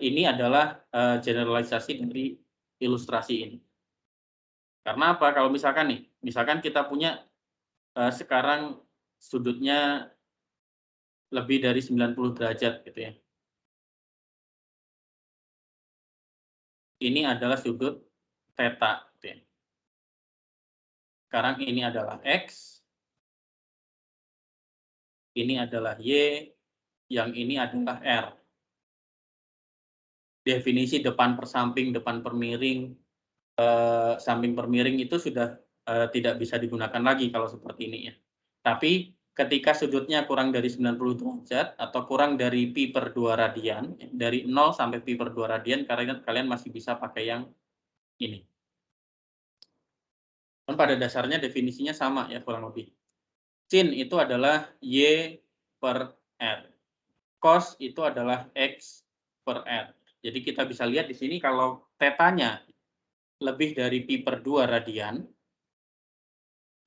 ini adalah generalisasi dari ilustrasi ini. Karena apa? Kalau misalkan kita punya sekarang sudutnya lebih dari 90 derajat gitu ya. Ini adalah sudut theta gitu ya. Sekarang ini adalah X, ini adalah Y, yang ini adalah R. Definisi depan per samping, depan per miring, samping per miring itu sudah tidak bisa digunakan lagi kalau seperti ini ya. Tapi ketika sudutnya kurang dari 90 derajat atau kurang dari pi per 2 radian, dari 0 sampai pi per 2 radian, kalian masih bisa pakai yang ini. Dan pada dasarnya definisinya sama ya kurang lebih. Sin itu adalah Y per R. Cos itu adalah X per R. Jadi kita bisa lihat di sini kalau tetanya lebih dari pi per 2 radian,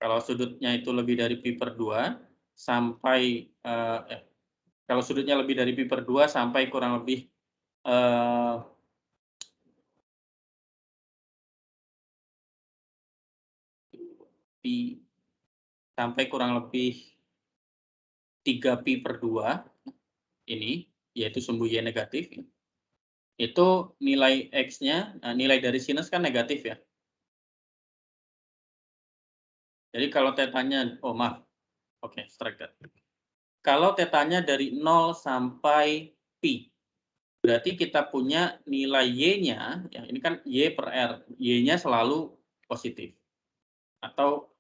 kalau sudutnya itu lebih dari pi per 2 sampai kalau sudutnya lebih dari pi per 2 sampai kurang lebih pi sampai kurang lebih 3 pi per 2 ini, yaitu sumbu Y negatif, itu nilai X-nya, nilai dari sinus kan negatif ya. Jadi kalau tetanya, strike that. Kalau tetanya dari 0 sampai pi, berarti kita punya nilai Y-nya, ya ini kan Y per R, Y-nya selalu positif. Atau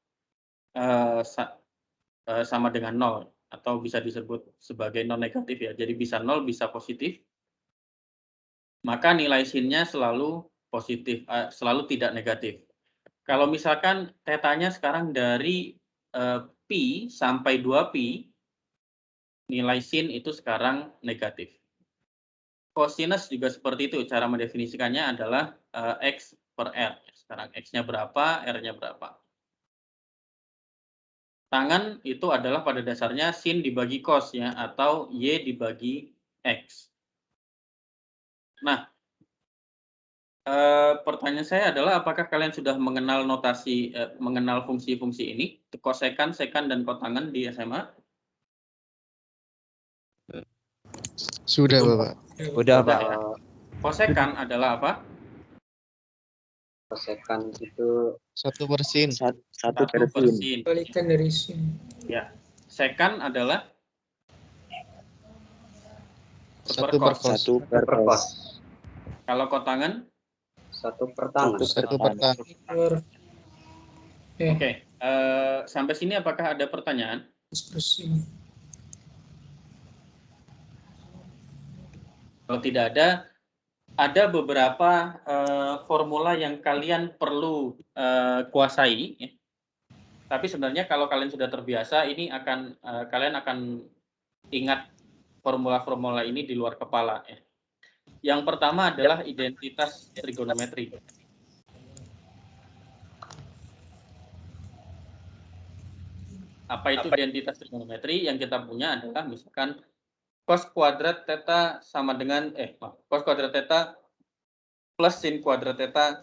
sama dengan 0, atau bisa disebut sebagai non negatif ya. Jadi bisa 0, bisa positif. Maka nilai sin-nya selalu positif, selalu tidak negatif. Kalau misalkan tetanya sekarang dari pi sampai 2pi, nilai sin itu sekarang negatif. Kosinus juga seperti itu, cara mendefinisikannya adalah X per R. Sekarang X-nya berapa, R-nya berapa. Tangen itu adalah pada dasarnya sin dibagi cos ya, atau Y dibagi X. Nah, pertanyaan saya adalah apakah kalian sudah mengenal notasi, mengenal fungsi-fungsi ini, kosekan, sekan, dan kotangen di SMA? Sudah, Bapak. Udah, Pak. Ya. Kosekan adalah apa? Kosekan itu 1%. Satu per sin. persin. Kebalikan dari sin. Ya. Sekan adalah 1 per cos. 1 per cos. Kalau kotangan? 1 per tangan. 1 per tan. Oke. Sampai sini apakah ada pertanyaan? Persin. Kalau tidak ada beberapa formula yang kalian perlu kuasai. Ya. Tapi sebenarnya kalau kalian sudah terbiasa, ini akan kalian akan ingat formula-formula ini di luar kepala. Ya. Yang pertama adalah identitas trigonometri. Apa itu identitas trigonometri? Yang kita punya adalah misalkan cos kuadrat theta sama dengan cos kuadrat theta plus sin kuadrat theta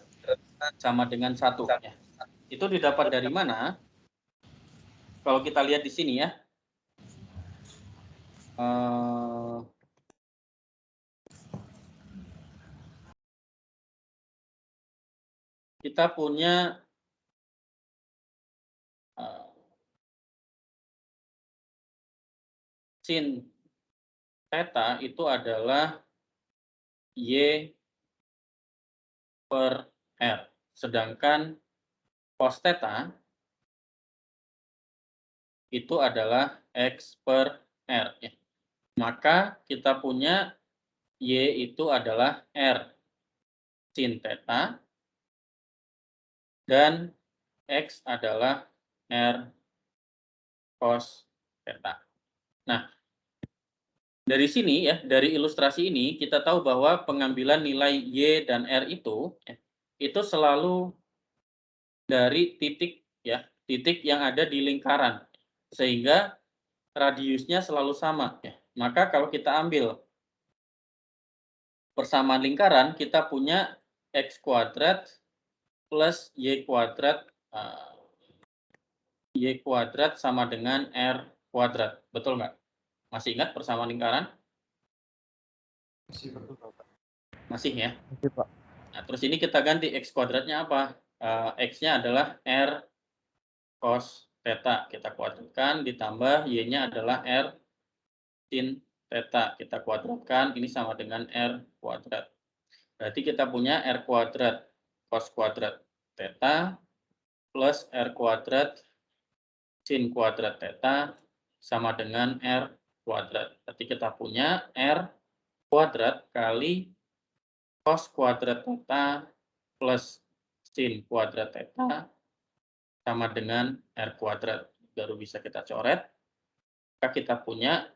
sama dengan 1. Ya. Itu didapat dari mana? Kalau kita lihat di sini ya. Kita punya sin theta itu adalah Y per R. Sedangkan cos theta itu adalah X per R. Ya. Maka kita punya Y itu adalah R sin theta dan X adalah R cos theta. Nah, dari sini ya, dari ilustrasi ini kita tahu bahwa pengambilan nilai Y dan R itu selalu dari titik ya, titik yang ada di lingkaran. Sehingga radiusnya selalu sama ya. Maka kalau kita ambil persamaan lingkaran, kita punya X kuadrat plus Y kuadrat sama dengan R kuadrat. Betul nggak? Masih ingat persamaan lingkaran? Masih ya? Masih, Pak. Nah, terus ini kita ganti X kuadratnya apa? X-nya adalah R cos theta. Kita kuadratkan, ditambah Y-nya adalah R sin theta. Kita kuadratkan, ini sama dengan R kuadrat. Berarti kita punya R kuadrat cos kuadrat theta plus R kuadrat sin kuadrat theta sama dengan R kuadrat. Berarti kita punya R kuadrat kali cos kuadrat theta plus sin kuadrat theta sama dengan R kuadrat. Baru bisa kita coret. Maka kita punya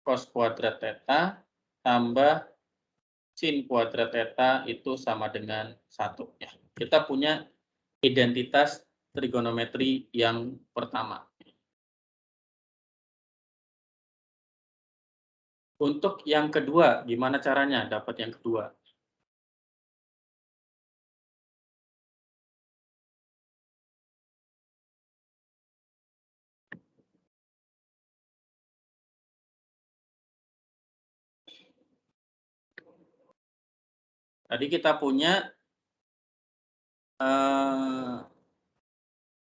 cos kuadrat theta tambah sin kuadrat theta itu sama dengan 1. Ya. Kita punya identitas trigonometri yang pertama. Untuk yang kedua, gimana caranya dapat yang kedua? Tadi kita punya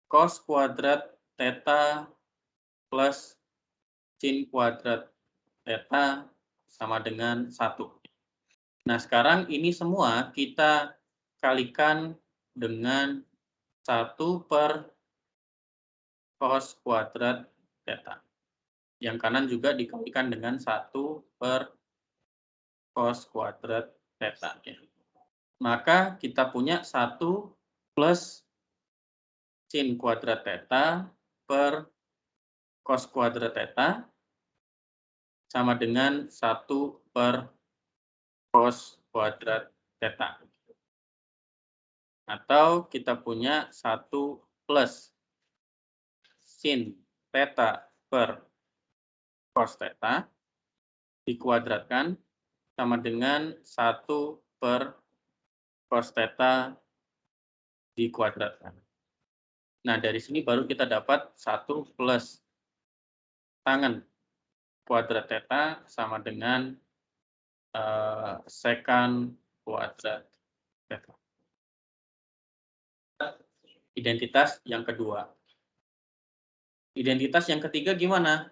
cos kuadrat theta plus sin kuadrat theta sama dengan 1. Nah, sekarang ini semua kita kalikan dengan 1 per cos kuadrat theta. Yang kanan juga dikalikan dengan 1 per cos kuadrat theta. Maka kita punya 1 plus sin kuadrat theta per cos kuadrat theta sama dengan 1 per cos kuadrat theta. Atau kita punya 1 plus sin theta per cos theta dikuadratkan sama dengan 1 per cos theta dikuadratkan. Nah, dari sini baru kita dapat 1 plus tangen kuadrat theta sama dengan secant kuadrat theta. Identitas yang kedua. Identitas yang ketiga gimana?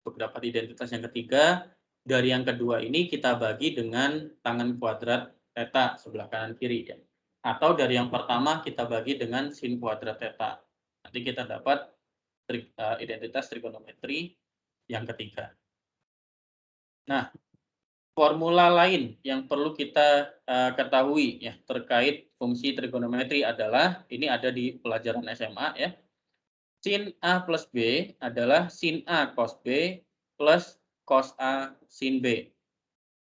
Untuk dapat identitas yang ketiga, dari yang kedua ini kita bagi dengan tangan kuadrat theta sebelah kanan kiri ya. Atau dari yang pertama kita bagi dengan sin kuadrat theta. Nanti kita dapat identitas trigonometri yang ketiga. Nah, formula lain yang perlu kita ketahui ya terkait fungsi trigonometri adalah ini ada di pelajaran SMA ya. Sin A plus B adalah sin A cos B plus cos A sin B.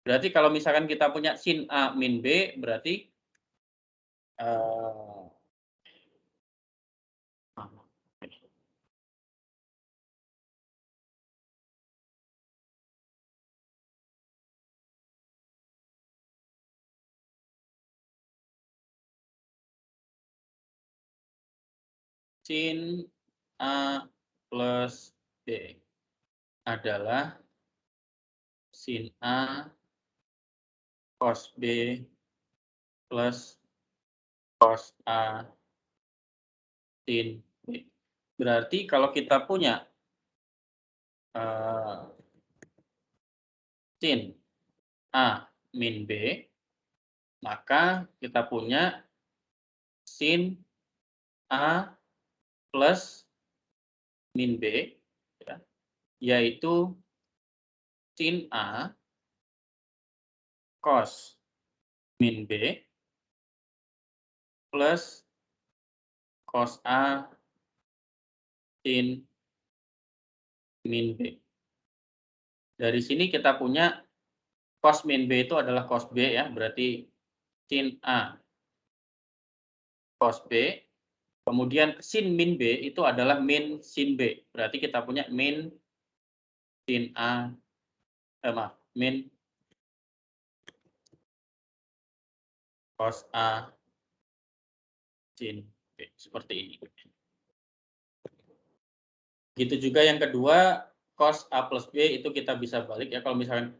Berarti kalau misalkan kita punya sin A min B berarti sin A plus B adalah sin A cos B plus cos A sin B. Berarti kalau kita punya sin A min B, maka kita punya sin A plus min B, ya, yaitu sin A cos min B plus cos A sin min B. Dari sini kita punya cos min B itu adalah cos B ya, berarti sin A cos B. Kemudian sin min B itu adalah min sin B. Berarti kita punya min sin A, min cos A sin B. Seperti ini. Gitu juga yang kedua, cos A plus B itu kita bisa balik ya. Kalau misalkan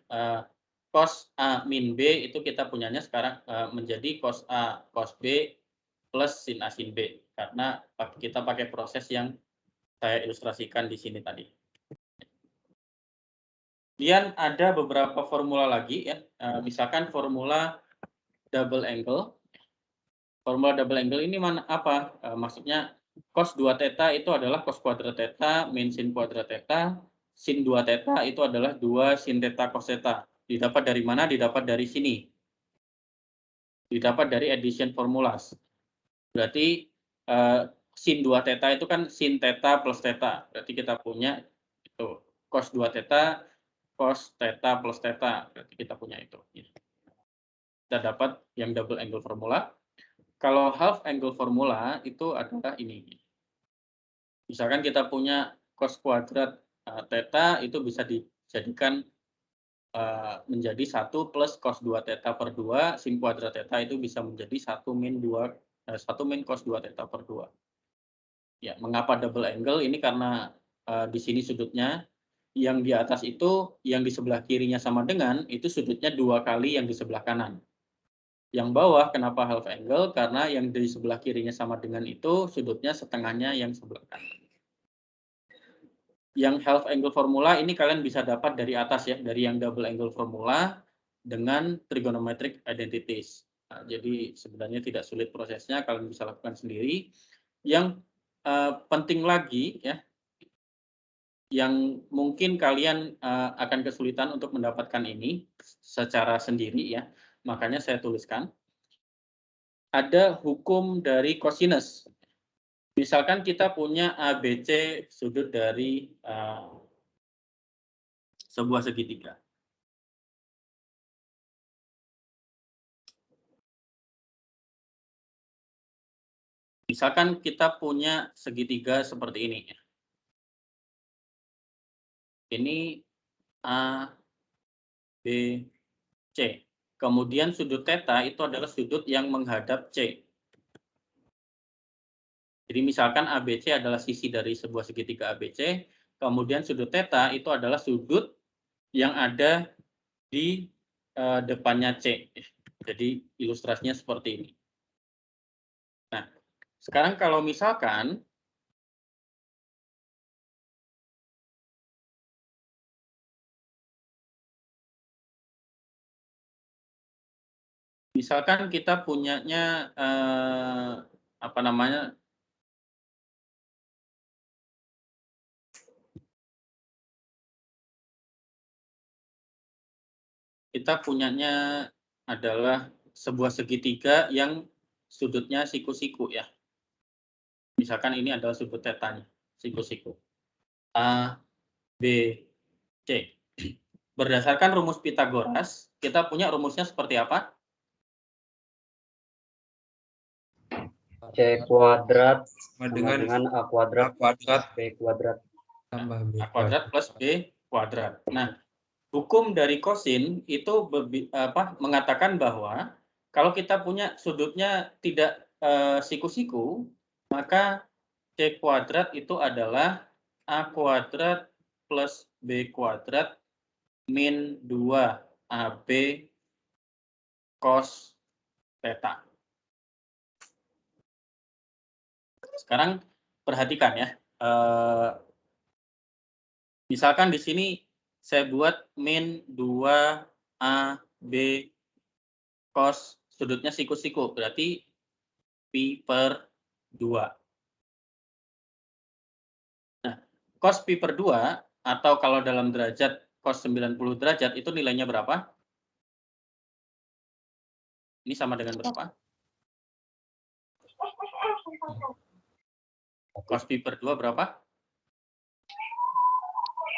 cos A min B itu kita punyanya sekarang menjadi cos A cos B plus sin A sin B. Karena kita pakai proses yang saya ilustrasikan di sini tadi. Kemudian ada beberapa formula lagi ya. Misalkan formula double angle. Formula double angle ini apa? Maksudnya cos 2 theta itu adalah cos kuadrat theta min sin kuadrat theta. Sin 2 theta itu adalah 2 sin theta cos theta. Didapat dari mana? Didapat dari sini. Didapat dari addition formulas. Berarti sin 2 theta itu kan sin theta plus theta. Berarti kita punya itu cos 2 theta, cos theta plus theta. Berarti kita punya itu. Kita dapat yang double angle formula. Kalau half angle formula itu adalah ini. Misalkan kita punya cos kuadrat theta itu bisa dijadikan menjadi 1 plus cos 2 theta per 2. Sin kuadrat theta itu bisa menjadi 1 min cos 2 theta per 2. Ya, mengapa double angle? Ini karena di sini sudutnya yang di atas itu yang di sebelah kirinya sama dengan itu sudutnya 2 kali yang di sebelah kanan. Yang bawah kenapa half angle? Karena yang di sebelah kirinya sama dengan itu sudutnya setengahnya yang sebelah kanan. Yang half angle formula ini kalian bisa dapat dari atas ya, dari yang double angle formula dengan trigonometric identities. Nah, jadi sebenarnya tidak sulit prosesnya, kalian bisa lakukan sendiri. Yang penting lagi ya, yang mungkin kalian akan kesulitan untuk mendapatkan ini secara sendiri ya, makanya saya tuliskan. Ada hukum dari cosinus. Misalkan kita punya ABC sudut dari sebuah segitiga. Misalkan kita punya segitiga seperti ini. Ini A, B, C. Kemudian sudut theta itu adalah sudut yang menghadap C. Jadi misalkan ABC adalah sisi dari sebuah segitiga ABC, kemudian sudut theta itu adalah sudut yang ada di depannya C. Jadi ilustrasinya seperti ini. Nah, sekarang kalau misalkan kita punyanya apa namanya? Kita punyanya adalah sebuah segitiga yang sudutnya siku-siku ya. Misalkan ini adalah sudut tetanya, siku-siku. A, B, C. Berdasarkan rumus Pythagoras, kita punya rumusnya seperti apa? C kuadrat Sama dengan dengan A kuadrat kuadrat B kuadrat. tambah B A kuadrat plus B kuadrat. Nah, hukum dari kosin itu mengatakan bahwa kalau kita punya sudutnya tidak siku-siku, maka C kuadrat itu adalah A kuadrat plus B kuadrat min 2 AB cos theta. Sekarang perhatikan ya. Misalkan di sini saya buat min 2 AB cos sudutnya siku-siku, berarti pi per 2. Nah, cos pi per 2 atau kalau dalam derajat cos 90 derajat itu nilainya berapa? Ini sama dengan berapa? Cos pi per 2 berapa?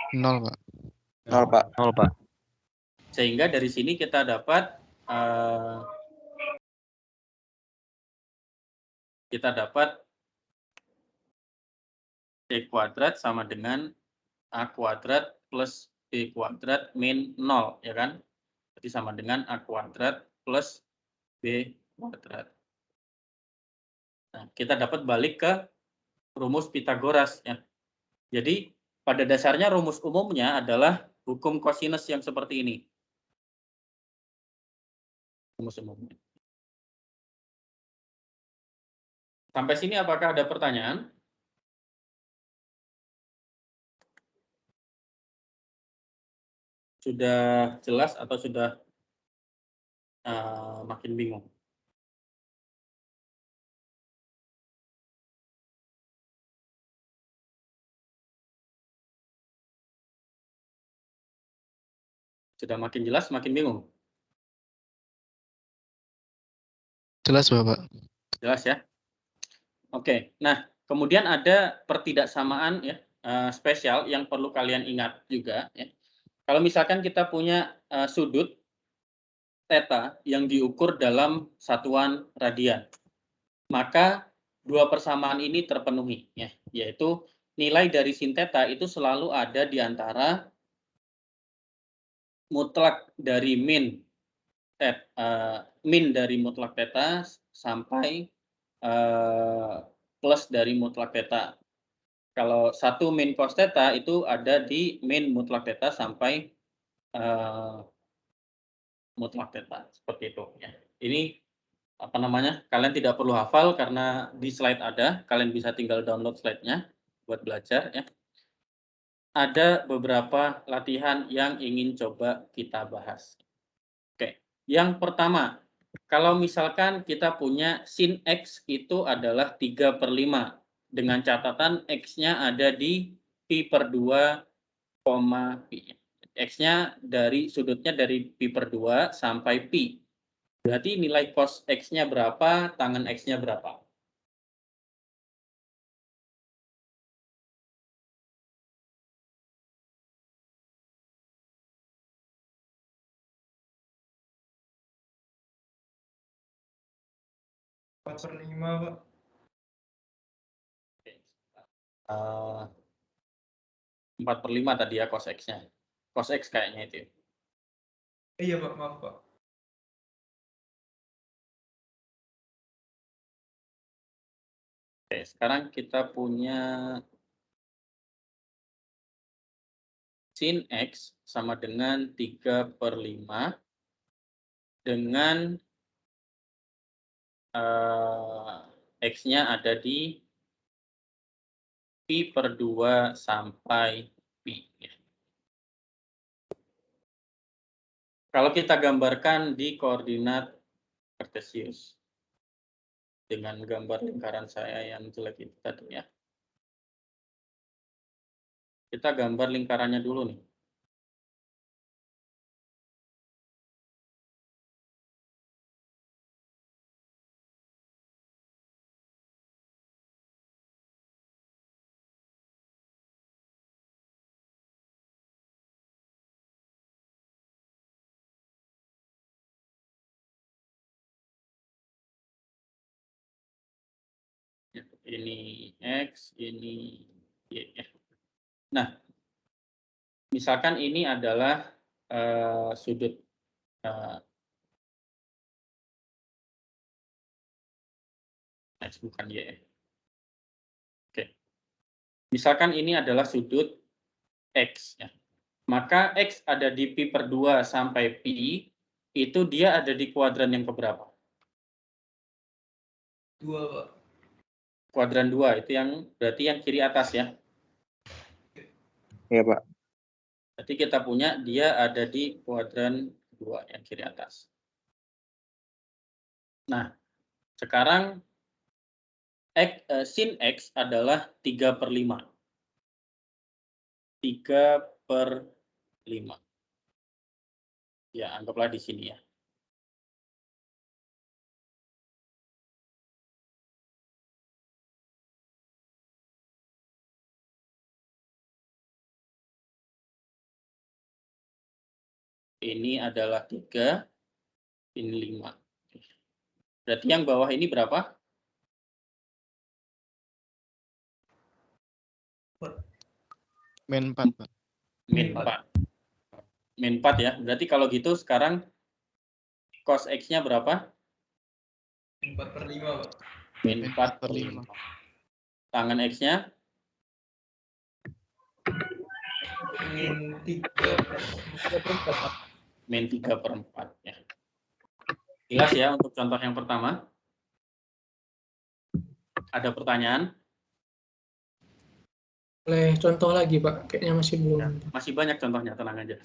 0, Pak. 0, Pak. 0, Pak. Sehingga dari sini kita dapat C kuadrat sama dengan A kuadrat plus B kuadrat min 0, ya kan? Jadi sama dengan A kuadrat plus B kuadrat. Nah, kita dapat balik ke rumus Pythagoras ya. Jadi pada dasarnya rumus umumnya adalah hukum kosinus yang seperti ini. Rumus umumnya. Sampai sini apakah ada pertanyaan? Sudah jelas atau sudah makin bingung? Sudah makin jelas, makin bingung? Jelas, Bapak. Jelas ya? Oke, nah kemudian ada pertidaksamaan ya spesial yang perlu kalian ingat juga ya. Kalau misalkan kita punya sudut theta yang diukur dalam satuan radian, maka dua persamaan ini terpenuhi ya, yaitu nilai dari sin theta itu selalu ada di antara mutlak dari min dari mutlak theta sampai plus dari mutlak theta. Kalau 1 min cos theta itu ada di min mutlak theta sampai mutlak theta, seperti itu ya. Ini apa namanya? Kalian tidak perlu hafal karena di slide ada, kalian bisa tinggal download slide-nya buat belajar ya. Ada beberapa latihan yang ingin coba kita bahas. Oke, yang pertama, kalau misalkan kita punya sin X itu adalah 3/5, dengan catatan X-nya ada di pi per 2, pi. X-nya dari sudutnya dari pi per 2 sampai pi. Berarti nilai cos X-nya berapa, tangen X-nya berapa? Pak. 4/5 tadi ya cos X-nya. Cos X kayaknya itu. Iya, Pak, maaf, Pak. Oke, sekarang kita punya sin X sama dengan 3/5 dengan X-nya ada di Pi per 2 sampai Pi. Kalau kita gambarkan di koordinat kartesius dengan gambar lingkaran saya yang jelek itu tadi ya. Kita gambar lingkarannya dulu nih. Ini X, ini Y. Nah, misalkan ini adalah sudut X bukan Y. Oke. Misalkan ini adalah sudut X. Ya. Maka X ada di Pi per 2 sampai Pi, itu dia ada di kuadran yang keberapa? 2, Pak. Kuadran 2, itu yang berarti yang kiri atas ya. Iya, Pak. Berarti kita punya dia ada di kuadran 2 yang kiri atas. Nah, sekarang sin X adalah 3/5. 3/5. Ya, anggaplah di sini ya. Ini adalah 3, ini 5. Berarti yang bawah ini berapa? Min 4, Pak. Min 4. Min 4 ya. Berarti kalau gitu sekarang cos X-nya berapa? Min 4/5, Pak. Min 4/5. Tangan X-nya? Min 3/4. Min 3/4 ya. Jelas ya untuk contoh yang pertama? Ada pertanyaan? Boleh contoh lagi, Pak. Kayaknya masih belum. Ya, masih banyak contohnya, tenang aja.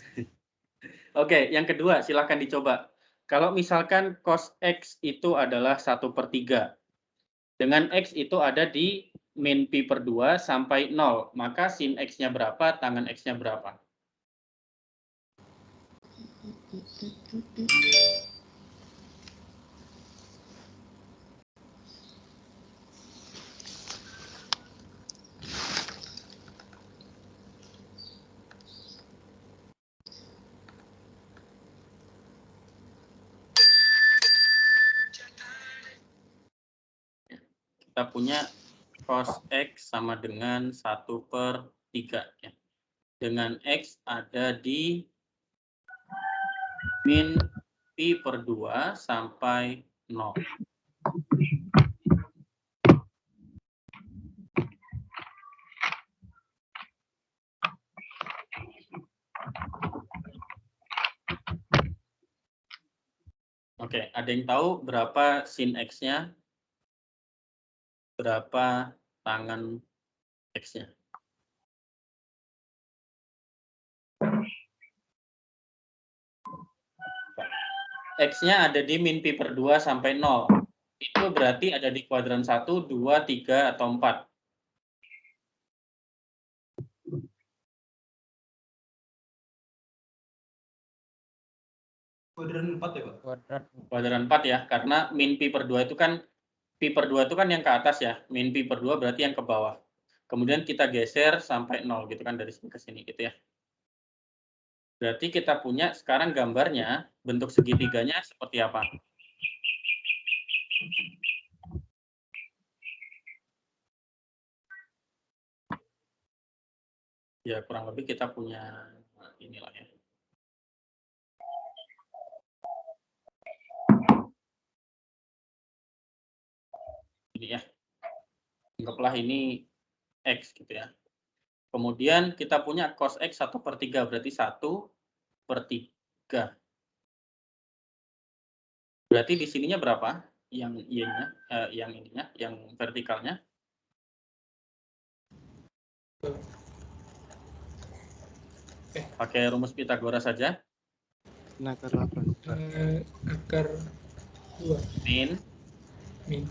Oke, yang kedua silakan dicoba. Kalau misalkan cos X itu adalah 1/3. Dengan X itu ada di min Pi per 2 sampai 0. Maka sin X-nya berapa, tangan X-nya berapa? Kita punya cos X sama dengan 1/3. Ya. Dengan X ada di min Pi per 2 sampai 0. Oke, ada yang tahu berapa sin X-nya? Berapa tangan X-nya? X-nya ada di min Pi per 2 sampai 0. Itu berarti ada di kuadran 1, 2, 3, atau 4. Kuadran 4 ya, Pak? Kuadran 4 ya, karena min Pi per 2 itu kan yang ke atas ya. Min Pi per 2 berarti yang ke bawah. Kemudian kita geser sampai 0 gitu kan, dari sini ke sini gitu ya. Berarti kita punya sekarang gambarnya, bentuk segitiganya seperti apa? Ya, kurang lebih kita punya inilah ya. Ini ya. Anggaplah ini X gitu ya. Kemudian kita punya cos X 1/3, berarti 1/3. Berarti di sininya berapa? Yang Y-nya, yang ininya, yang vertikalnya? Pakai rumus Pythagoras saja. Min akar 8. Akar 2. Min Min.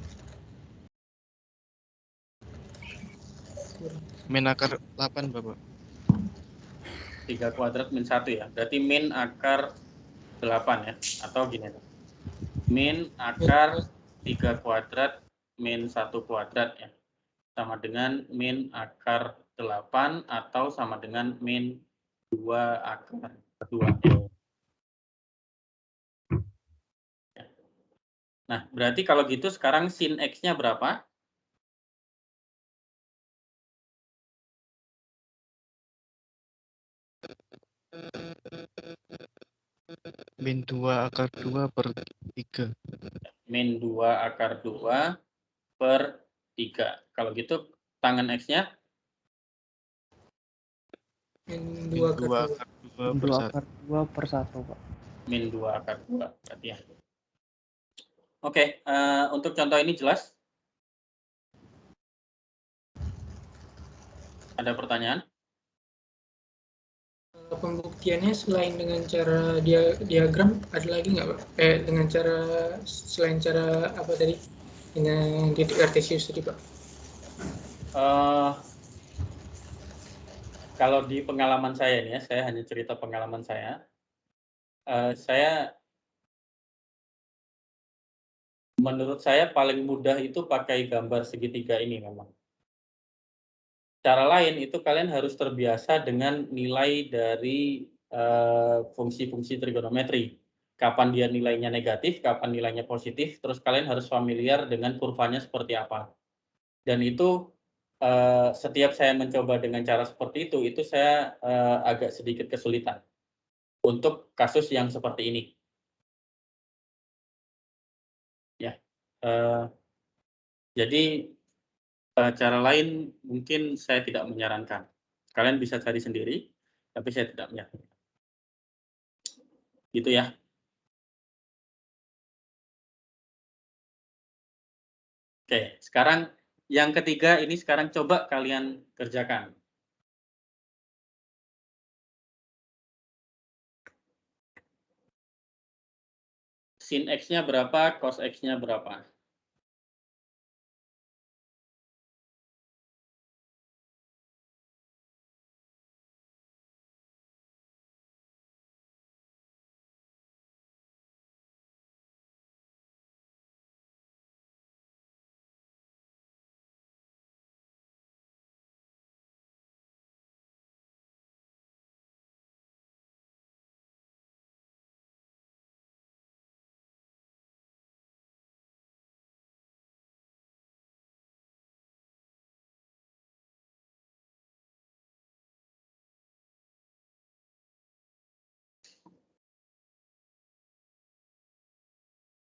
Min akar 8 Bapak. 3 kuadrat min 1 ya. Berarti min akar 8 ya. Atau gini. Min akar 3 kuadrat min 1 kuadrat ya. Sama dengan min akar 8 atau sama dengan min 2 akar 2 ya. Nah, berarti kalau gitu sekarang sin X-nya berapa? Min 2 akar 2 per 3. Min 2 akar 2 per 3. Kalau gitu tangan X-nya? Min Min 2 2 akar 2. akar 2 per 1. Pak. Min 2 akar 2 berarti ya. Oke, untuk contoh ini jelas? Ada pertanyaan? Pembuktiannya selain dengan cara diagram ada lagi nggak Pak? Dengan cara selain cara apa tadi? Dengan titik kartesius tadi Pak? Kalau di pengalaman saya ini ya, saya hanya cerita pengalaman saya. Menurut saya paling mudah itu pakai gambar segitiga ini memang. Cara lain itu kalian harus terbiasa dengan nilai dari fungsi-fungsi trigonometri. Kapan dia nilainya negatif, kapan nilainya positif, terus kalian harus familiar dengan kurvanya seperti apa. Dan itu setiap saya mencoba dengan cara seperti itu saya agak sedikit kesulitan untuk kasus yang seperti ini. Ya, jadi cara lain mungkin saya tidak menyarankan. Kalian bisa cari sendiri, tapi saya tidak menyarankan. Gitu ya. Oke, sekarang yang ketiga ini sekarang coba kalian kerjakan. Sin X-nya berapa, cos X-nya berapa?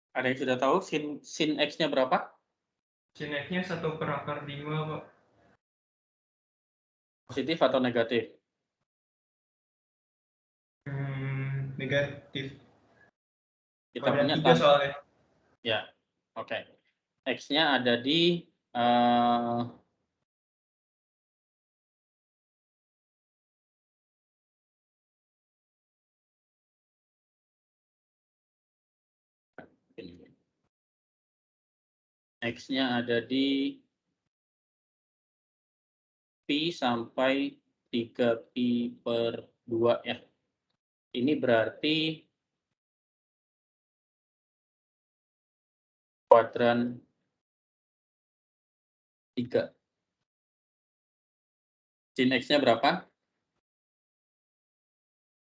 Ada yang sudah tahu sin X-nya berapa? Sin X-nya 1 per akar 5, Pak. Positif atau negatif? Negatif. Kita Ada punya 3 soalnya. Ya, oke. X-nya ada di X-nya ada di Pi sampai 3Pi per 2 ya. Ini berarti kuadran 3. Sin X-nya berapa?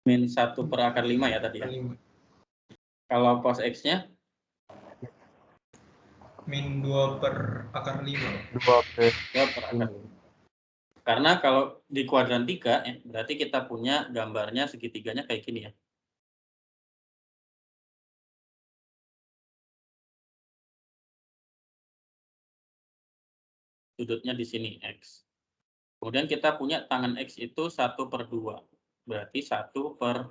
Min 1 per akar 5 ya tadi ya. Kalau cos X-nya? Min 2 per akar 5. 2 per akar 5. Karena kalau di kuadran 3, berarti kita punya gambarnya segitiganya kayak gini ya. Sudutnya di sini, X. Kemudian kita punya tangan X itu 1 per 2. Berarti 1 per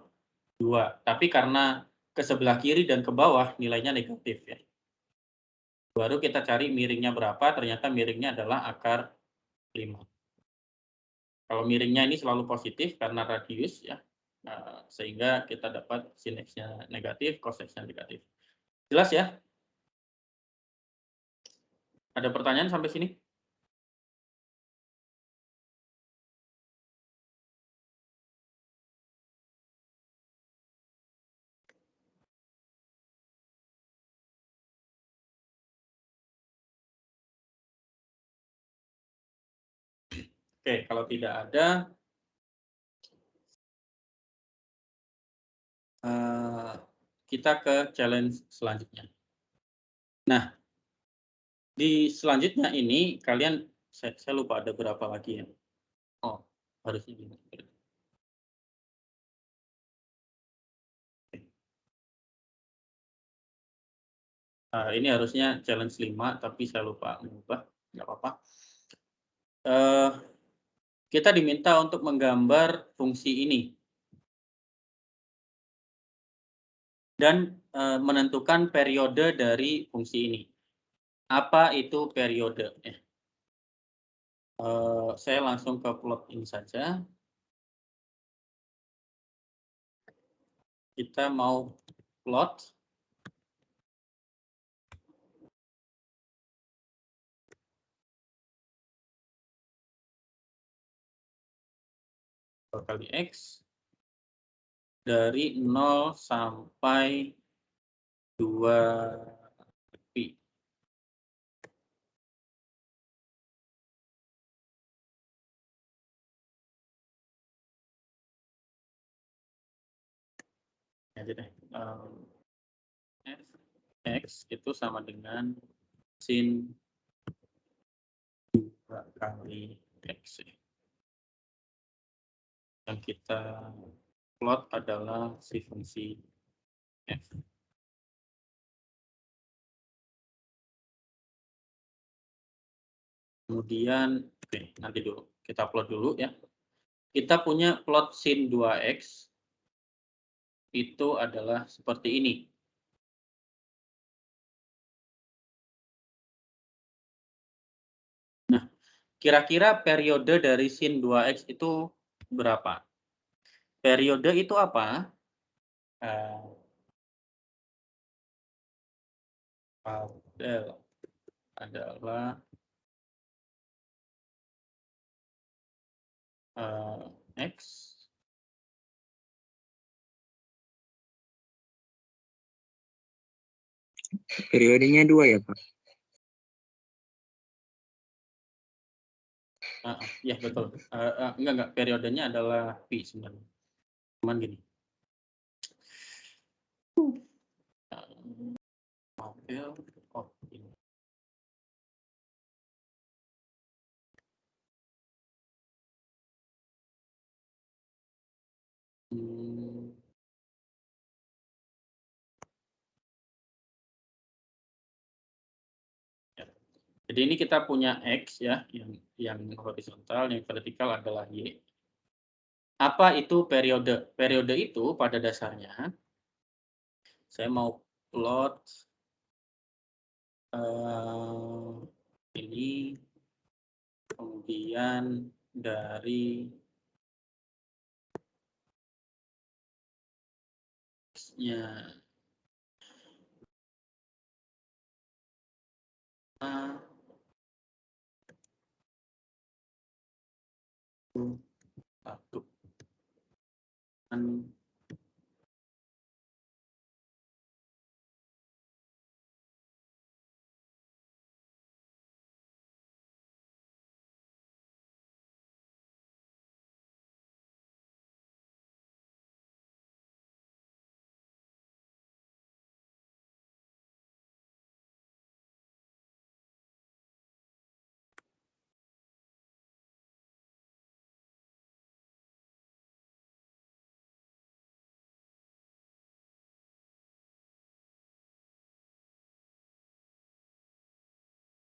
2. Tapi karena ke sebelah kiri dan ke bawah nilainya negatif ya. Baru kita cari miringnya berapa, ternyata miringnya adalah akar 5. Kalau miringnya ini selalu positif karena radius ya, sehingga kita dapat sin X-nya negatif, cos X-nya negatif. Jelas ya? Ada pertanyaan sampai sini? Oke, kalau tidak ada, kita ke challenge selanjutnya. Nah, di selanjutnya ini kalian, saya lupa ada berapa lagi ya. Oh, harusnya ini. Ini harusnya challenge 5, tapi saya lupa mengubah, nggak apa-apa. Kita diminta untuk menggambar fungsi ini. Dan menentukan periode dari fungsi ini. Apa itu periode? Saya langsung ke plot ini saja. Kita mau plot kali X dari 0 sampai 2 pi. Jadi deh, X itu sama dengan sin 2 kali X. Yang kita plot adalah si fungsi F. Kemudian, oke, nanti dulu. Kita plot dulu ya. Kita punya plot sin 2X. Itu adalah seperti ini. Nah, kira-kira periode dari sin 2X itu berapa? Periode itu apa? Adalah X Periodenya 2 ya, Pak? Ya betul. Enggak, periodenya adalah pi sebenarnya. Cuman gini. Ini. Jadi ini kita punya X ya, yang horizontal, yang vertikal adalah Y. Apa itu periode? Periode itu pada dasarnya, saya mau plot ini, kemudian dari X-nya satu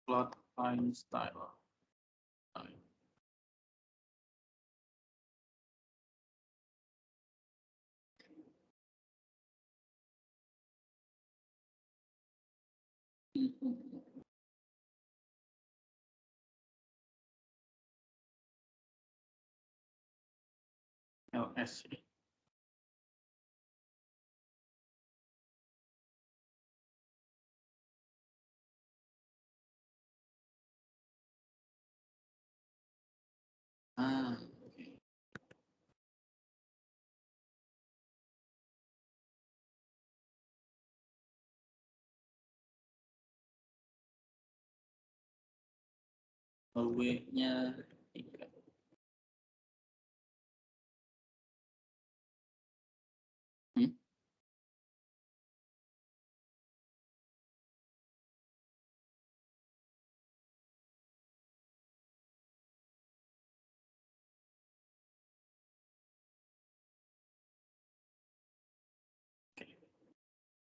plot line style. LS. Oke. W-nya 3.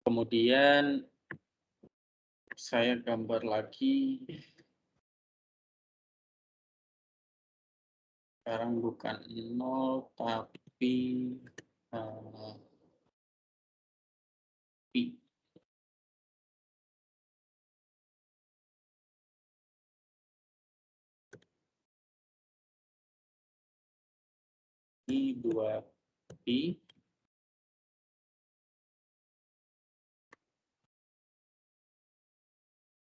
Kemudian saya gambar lagi. Sekarang bukan 0 tapi pi. Ini 2 pi.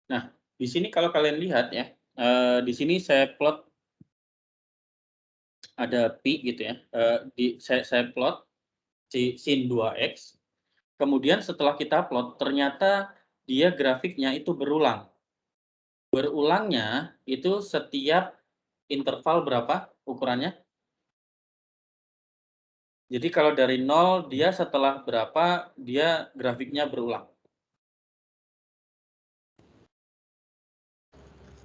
Nah, di sini kalau kalian lihat ya, di sini saya plot ada pi gitu ya. Saya plot sin 2x. Kemudian setelah kita plot, ternyata dia grafiknya itu berulang. Berulangnya itu setiap interval berapa ukurannya? Jadi kalau dari 0, dia setelah berapa, dia grafiknya berulang?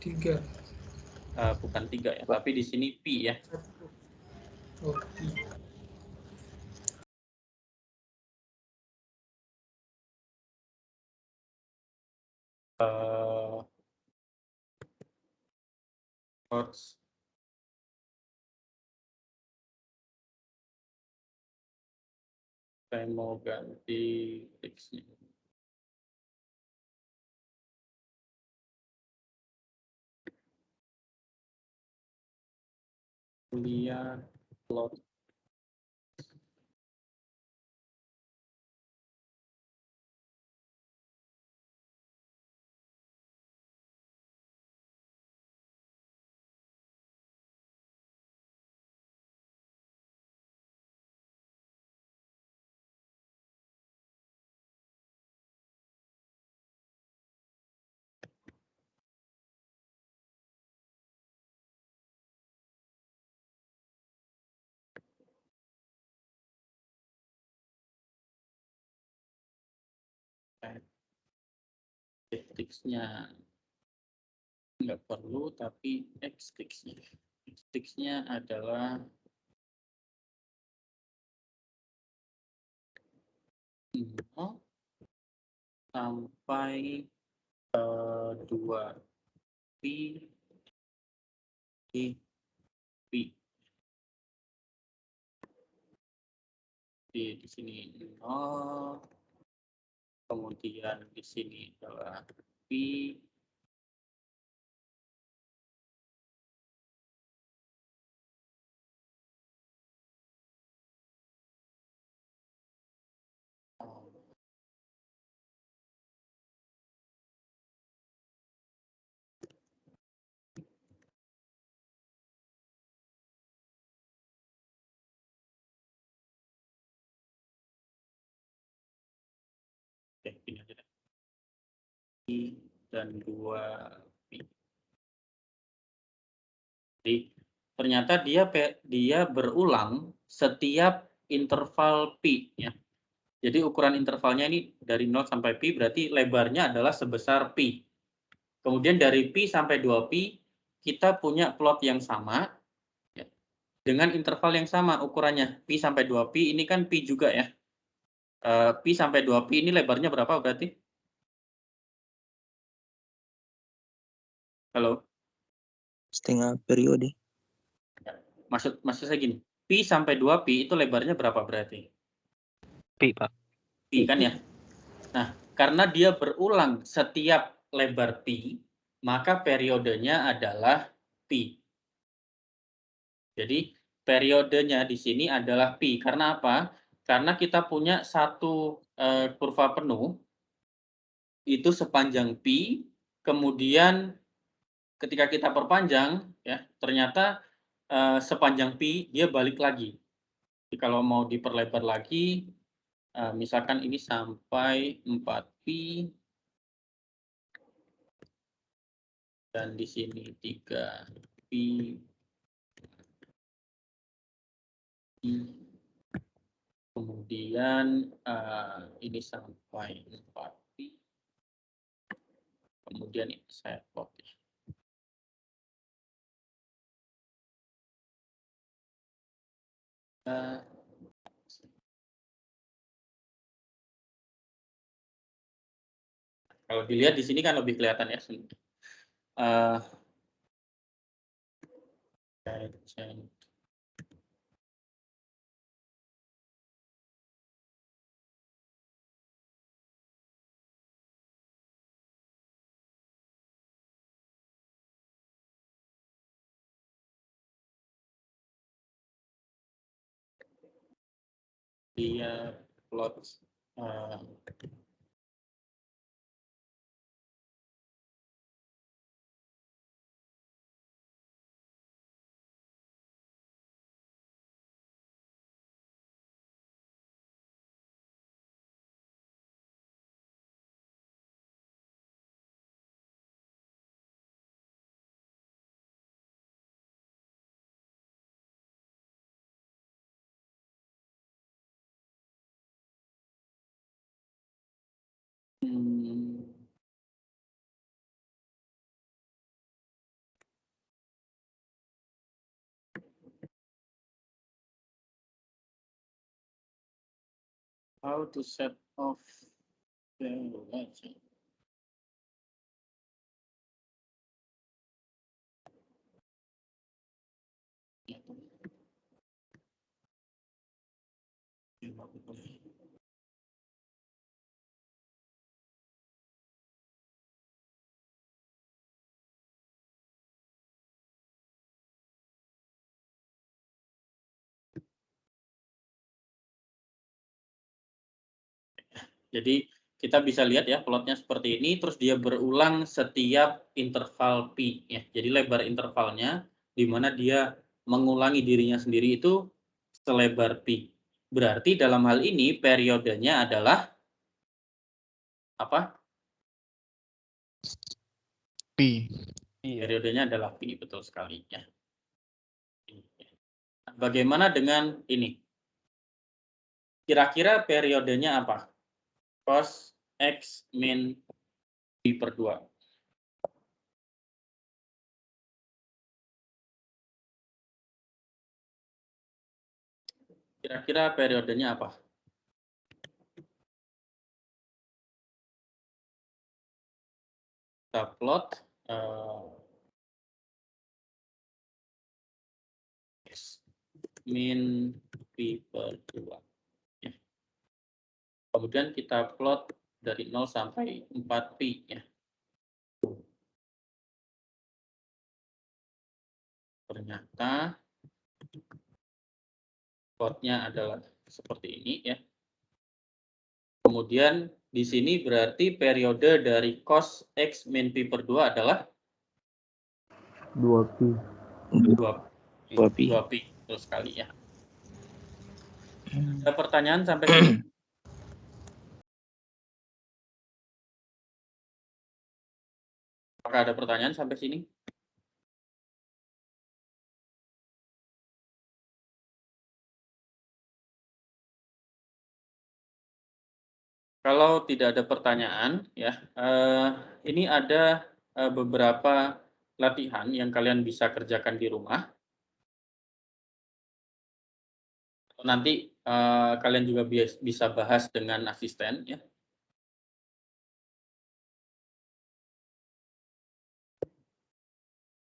3. Bukan 3 ya, tapi di sini pi ya. Oh, pi. Saya mau ganti X-nya. Lihat plot. X-nya nggak perlu, tapi X-nya. X-nya adalah 0 sampai 2 pi di pi. Di sini 0, kemudian di sini adalah pi. Oke, ini aja deh. Pi dan 2 pi. Jadi ternyata dia berulang setiap interval pi ya. Jadi ukuran intervalnya ini dari 0 sampai pi, berarti lebarnya adalah sebesar pi. Kemudian dari pi sampai 2 pi kita punya plot yang sama ya, dengan interval yang sama ukurannya. Pi sampai 2 pi ini kan pi juga ya. Pi sampai 2 pi ini lebarnya berapa berarti? Halo? Setengah periode. Maksud saya gini, pi sampai 2 pi itu lebarnya berapa berarti? Pi, Pak. Pi kan ya. Nah, karena dia berulang setiap lebar pi, maka periodenya adalah pi. Jadi periodenya di sini adalah pi. Karena apa? Karena kita punya satu kurva penuh itu sepanjang pi, kemudian ketika kita perpanjang, ya ternyata sepanjang pi dia balik lagi. Jadi kalau mau diperlebar lagi, misalkan ini sampai 4 pi, dan di sini 3 pi, kemudian ini sampai 4 pi, kemudian ini saya plot. Kalau dilihat di sini kan lebih kelihatan ya. Dia plot how to set off the legend. Jadi kita bisa lihat ya plotnya seperti ini, terus dia berulang setiap interval pi ya. Jadi lebar intervalnya di mana dia mengulangi dirinya sendiri itu selebar pi. Berarti dalam hal ini periodenya adalah apa? Pi. Periodenya adalah pi, betul sekali ya. Bagaimana dengan ini? Kira-kira periodenya apa? Cos X min pi per 2. Kira-kira periodenya apa? Kita plot X min pi per 2. Ya. Kemudian kita plot dari 0 sampai 4 pi. Ya. Ternyata plotnya adalah seperti ini ya. Kemudian di sini berarti periode dari cos X min pi per 2 adalah 2 pi. 2 pi. Betul sekali ya. Ada pertanyaan sampai sini? Apakah ada pertanyaan sampai sini? Kalau tidak ada pertanyaan, ya ini ada beberapa latihan yang kalian bisa kerjakan di rumah. Nanti kalian juga bisa bahas dengan asisten, ya.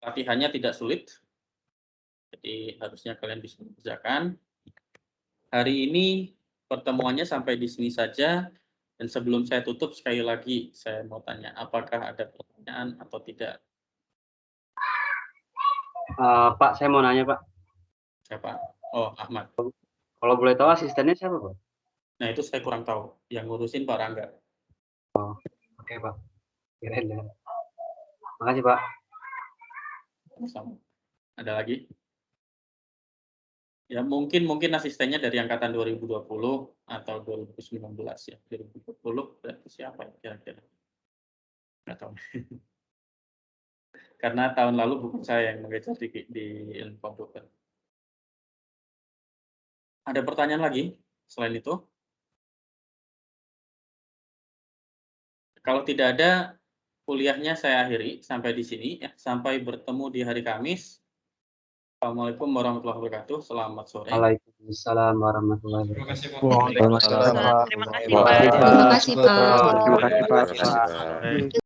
Latihannya tidak sulit, jadi harusnya kalian bisa mengerjakan. Hari ini pertemuannya sampai di sini saja. Dan sebelum saya tutup, sekali lagi saya mau tanya, apakah ada pertanyaan atau tidak? Pak, saya mau nanya, Pak. Siapa? Oh, Ahmad. Kalau boleh tahu asistennya siapa, Pak? Nah, itu saya kurang tahu. Yang ngurusin Pak Rangga. Oke, Pak. Kirain ya. Makasih, Pak. Sama. Ada lagi? Ya, mungkin asistennya dari angkatan 2020 atau 2019 ya. 2020 berarti siapa ya kira-kira? Nggak tahu. Karena tahun lalu bukan saya yang mengajar di ilmu komputer. Ada pertanyaan lagi selain itu? Kalau tidak ada, kuliahnya saya akhiri sampai di sini ya. Sampai bertemu di hari Kamis. Assalamualaikum warahmatullahi wabarakatuh. Selamat sore. Waalaikumsalam warahmatullahi Terima kasih, Pak. wabarakatuh. Waalaikumsalam. Terima kasih, Wah, Pak. Terima kasih, Pak. Terima kasih, Pak.